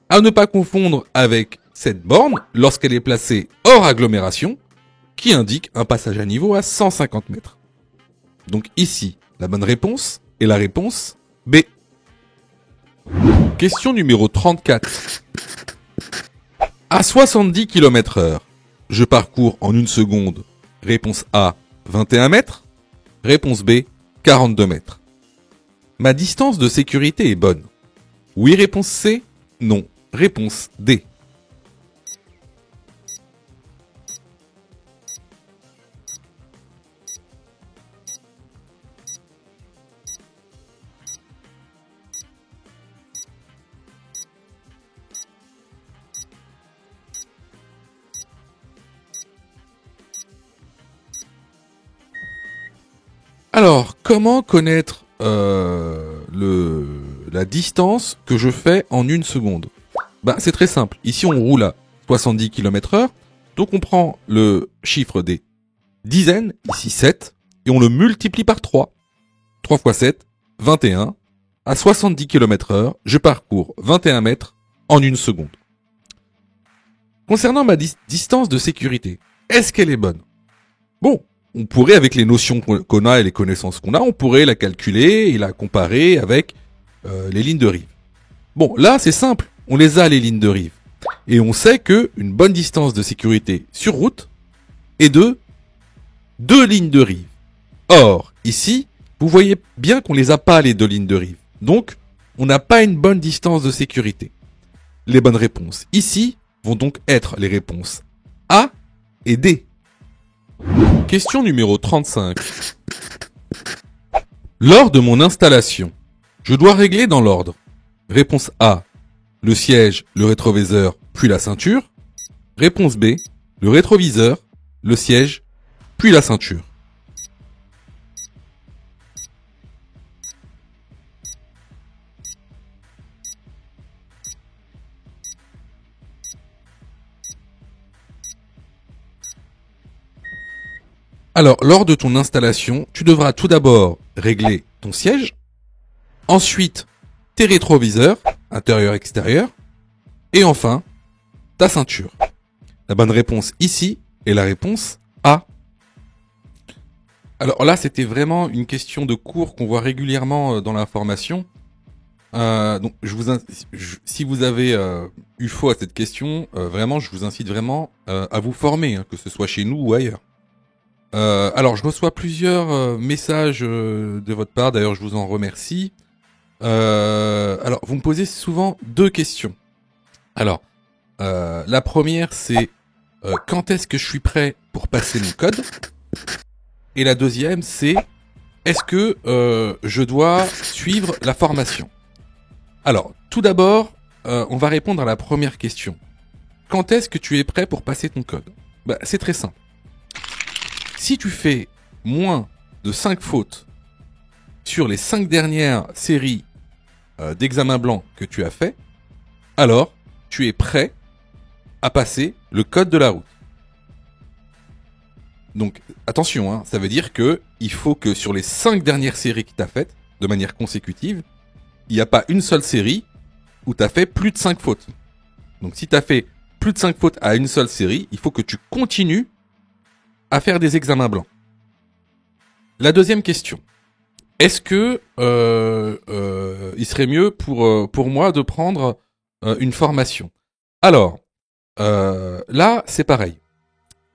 À ne pas confondre avec cette borne lorsqu'elle est placée hors agglomération qui indique un passage à niveau à 150 mètres. Donc ici, la bonne réponse est la réponse B. Question numéro 34. À 70 km/h, je parcours en 1 seconde. Réponse A, 21 mètres. Réponse B, 42 mètres. Ma distance de sécurité est bonne. Oui, réponse C. Non, réponse D. Alors, comment connaître la distance que je fais en 1 seconde? Ben, c'est très simple. Ici, on roule à 70 km/h. Donc, on prend le chiffre des dizaines, ici 7, et on le multiplie par 3. 3 fois 7, 21. À 70 km/h, je parcours 21 mètres en 1 seconde. Concernant ma distance de sécurité, est-ce qu'elle est bonne? Bon, on pourrait, avec les notions qu'on a et les connaissances qu'on a, on pourrait la calculer et la comparer avec les lignes de rive. Bon, là, c'est simple. On les a, les lignes de rive. Et on sait que une bonne distance de sécurité sur route est de 2 lignes de rive. Or, ici, vous voyez bien qu'on les a pas, les 2 lignes de rive. Donc, on n'a pas une bonne distance de sécurité. Les bonnes réponses ici vont donc être les réponses A et D. Question numéro 35. Lors de mon installation, je dois régler dans l'ordre. Réponse A, le siège, le rétroviseur, puis la ceinture. Réponse B, le rétroviseur, le siège, puis la ceinture. Alors, lors de ton installation, tu devras tout d'abord régler ton siège, ensuite tes rétroviseurs, intérieur-extérieur, et enfin, ta ceinture. La bonne réponse ici est la réponse A. Alors là, c'était vraiment une question de cours qu'on voit régulièrement dans la formation. Donc, si vous avez eu faux à cette question, vraiment, je vous incite vraiment à vous former, que ce soit chez nous ou ailleurs. Alors, je reçois plusieurs messages de votre part. D'ailleurs, je vous en remercie. Alors, vous me posez souvent 2 questions. Alors, la première, c'est quand est-ce que je suis prêt pour passer mon code? Et la deuxième, c'est est-ce que je dois suivre la formation? Alors, tout d'abord, on va répondre à la première question. Quand est-ce que tu es prêt pour passer ton code? Bah, c'est très simple. Si tu fais moins de 5 fautes sur les 5 dernières séries d'examens blancs que tu as fait, alors tu es prêt à passer le code de la route. Donc attention, ça veut dire que il faut que sur les 5 dernières séries que tu as faites, de manière consécutive, il n'y a pas une seule série où tu as fait plus de 5 fautes. Donc si tu as fait plus de 5 fautes à une seule série, il faut que tu continues à faire des examens blancs. La deuxième question. Est-ce que il serait mieux pour moi de prendre une formation? Alors, là, c'est pareil.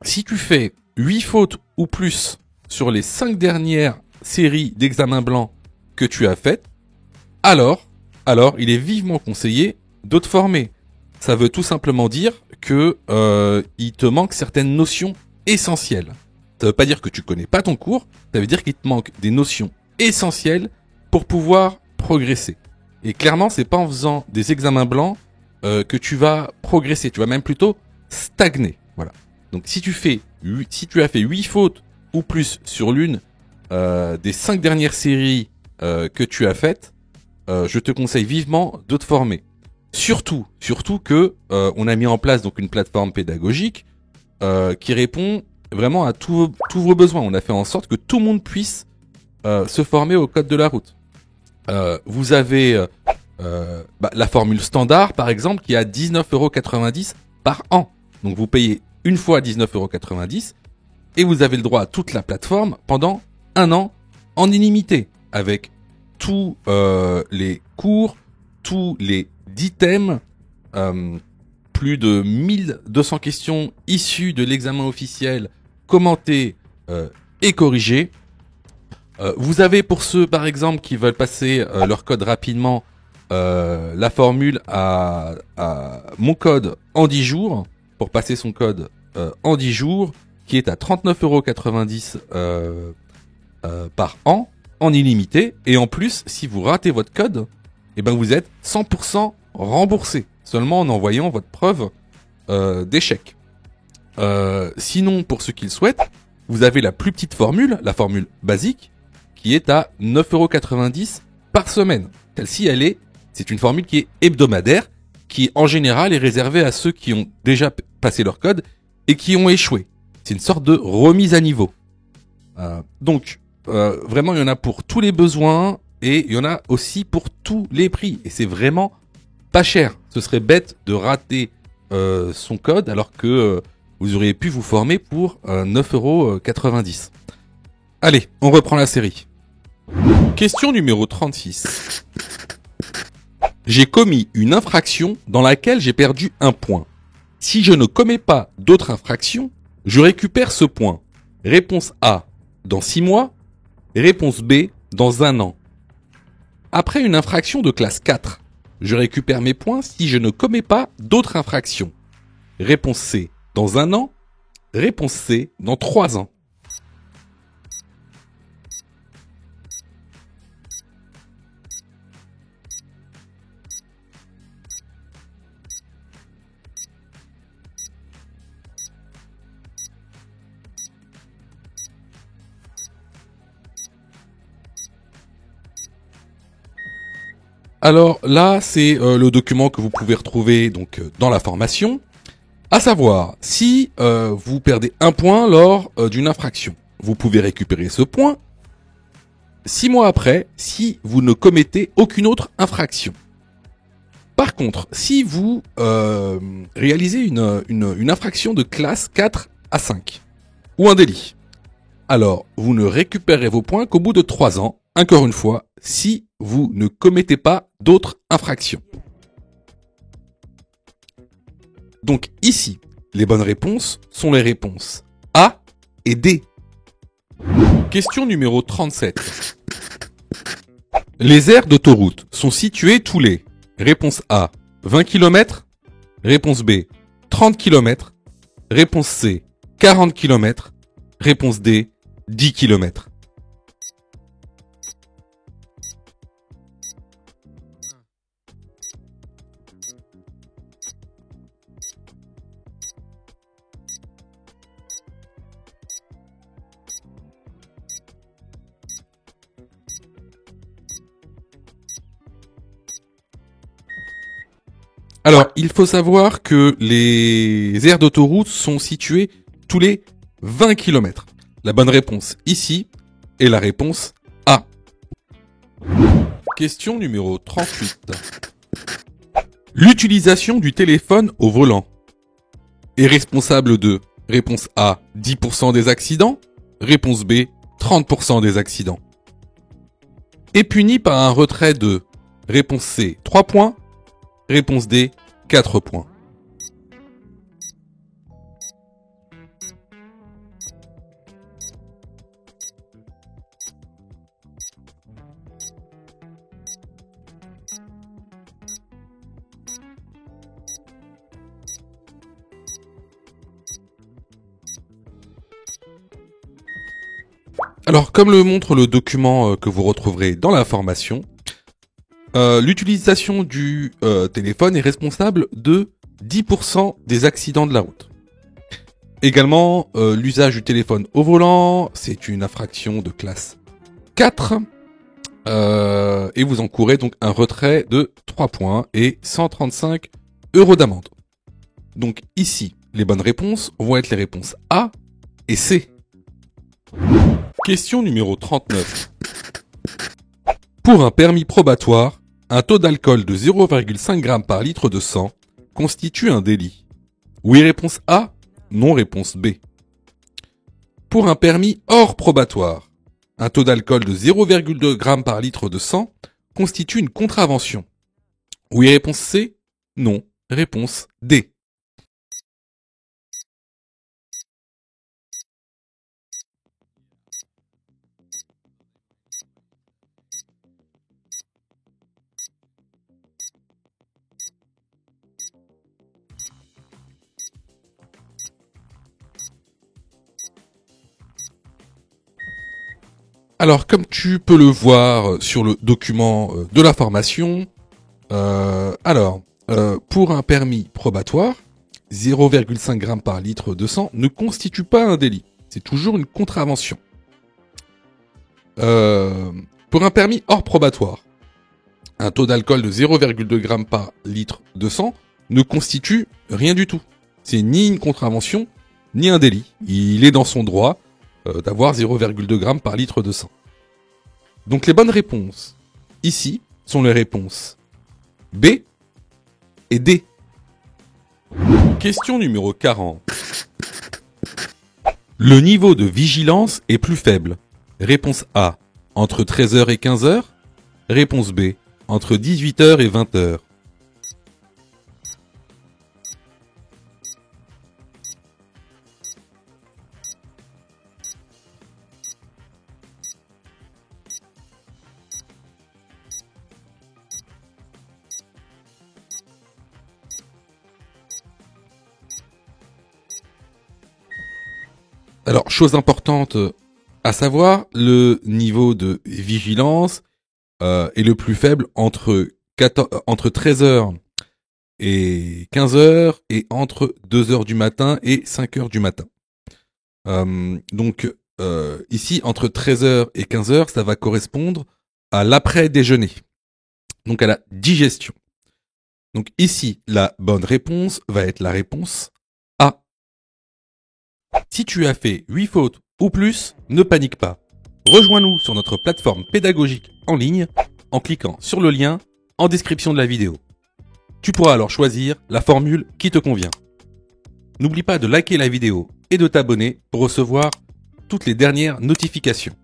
Si tu fais 8 fautes ou plus sur les 5 dernières séries d'examens blancs que tu as faites, alors, il est vivement conseillé de te former. Ça veut tout simplement dire que il te manque certaines notions essentielles. Ça veut pas dire que tu connais pas ton cours, ça veut dire qu'il te manque des notions essentielles pour pouvoir progresser. Et clairement, c'est pas en faisant des examens blancs que tu vas progresser, tu vas même plutôt stagner. Voilà. Donc si tu as fait 8 fautes ou plus sur l'une des 5 dernières séries que tu as faites, je te conseille vivement de te former. Surtout que on a mis en place donc une plateforme pédagogique qui répond vraiment à tous vos besoins. On a fait en sorte que tout le monde puisse se former au code de la route. Vous avez la formule standard, par exemple, qui est à 19,90 € par an. Donc vous payez une fois 19,90 € et vous avez le droit à toute la plateforme pendant 1 an en illimité, avec tous les cours, tous les 10 thèmes, plus de 1200 questions issues de l'examen officiel, commentées et corrigées. Vous avez, pour ceux par exemple qui veulent passer leur code rapidement, la formule à mon code en 10 jours, pour passer son code en 10 jours, qui est à 39,90 € par an, en illimité. Et en plus, si vous ratez votre code, eh ben vous êtes 100% remboursé, seulement en envoyant votre preuve d'échec. Sinon, pour ceux qui le souhaitent, vous avez la plus petite formule, la formule basique, qui est à 9,90 € par semaine. Celle-ci, c'est une formule qui est hebdomadaire, qui en général est réservée à ceux qui ont déjà passé leur code et qui ont échoué. C'est une sorte de remise à niveau. Donc, vraiment, il y en a pour tous les besoins et il y en a aussi pour tous les prix. Et c'est vraiment pas cher. Ce serait bête de rater son code alors que vous auriez pu vous former pour 9,90 €. Allez, on reprend la série. Question numéro 36. J'ai commis une infraction dans laquelle j'ai perdu un point. Si je ne commets pas d'autres infractions, je récupère ce point. Réponse A, dans 6 mois. Réponse B, dans 1 an. Après une infraction de classe 4, je récupère mes points si je ne commets pas d'autres infractions. Réponse C, dans 1 an. Réponse C, dans 3 ans. Alors là, c'est le document que vous pouvez retrouver donc dans la formation. À savoir, si vous perdez un point lors d'une infraction, vous pouvez récupérer ce point 6 mois après si vous ne commettez aucune autre infraction. Par contre, si vous réalisez une infraction de classe 4 à 5 ou un délit, alors vous ne récupérez vos points qu'au bout de 3 ans, encore une fois, si vous ne commettez pas d'autres infractions. Donc ici, les bonnes réponses sont les réponses A et D. Question numéro 37. Les aires d'autoroute sont situées tous les... Réponse A, 20 km. Réponse B, 30 km. Réponse C, 40 km. Réponse D, 10 km. Alors, il faut savoir que les aires d'autoroute sont situées tous les 20 km. La bonne réponse ici est la réponse A. Question numéro 38. L'utilisation du téléphone au volant est responsable de réponse A, 10% des accidents, réponse B, 30% des accidents. Est puni par un retrait de réponse C, 3 points, réponse D, 4 points. Alors, comme le montre le document que vous retrouverez dans la formation, l'utilisation du téléphone est responsable de 10% des accidents de la route. Également, l'usage du téléphone au volant, c'est une infraction de classe 4. Et vous encourez donc un retrait de 3 points et 135 € d'amende. Donc ici, les bonnes réponses vont être les réponses A et C. Question numéro 39. Pour un permis probatoire, un taux d'alcool de 0,5 g par litre de sang constitue un délit. Oui, réponse A. Non, réponse B. Pour un permis hors probatoire, un taux d'alcool de 0,2 g par litre de sang constitue une contravention. Oui, réponse C. Non, réponse D. Alors, comme tu peux le voir sur le document de la formation, pour un permis probatoire, 0,5 g par litre de sang ne constitue pas un délit. C'est toujours une contravention. Pour un permis hors probatoire, un taux d'alcool de 0,2 g par litre de sang ne constitue rien du tout. C'est ni une contravention, ni un délit. Il est dans son droit d'avoir 0,2 g par litre de sang. Donc les bonnes réponses, ici, sont les réponses B et D. Question numéro 40. Le niveau de vigilance est plus faible. Réponse A, entre 13h et 15h. Réponse B, entre 18h et 20h. Alors, chose importante à savoir, le niveau de vigilance est le plus faible entre 13h et 15h et entre 2h du matin et 5h du matin. Donc, ici, entre 13h et 15h, ça va correspondre à l'après-déjeuner, donc à la digestion. Donc ici, la bonne réponse va être la réponse A. Si tu as fait 8 fautes ou plus, ne panique pas. Rejoins-nous sur notre plateforme pédagogique en ligne en cliquant sur le lien en description de la vidéo. Tu pourras alors choisir la formule qui te convient. N'oublie pas de liker la vidéo et de t'abonner pour recevoir toutes les dernières notifications.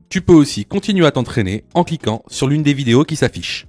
Tu peux aussi continuer à t'entraîner en cliquant sur l'une des vidéos qui s'affichent.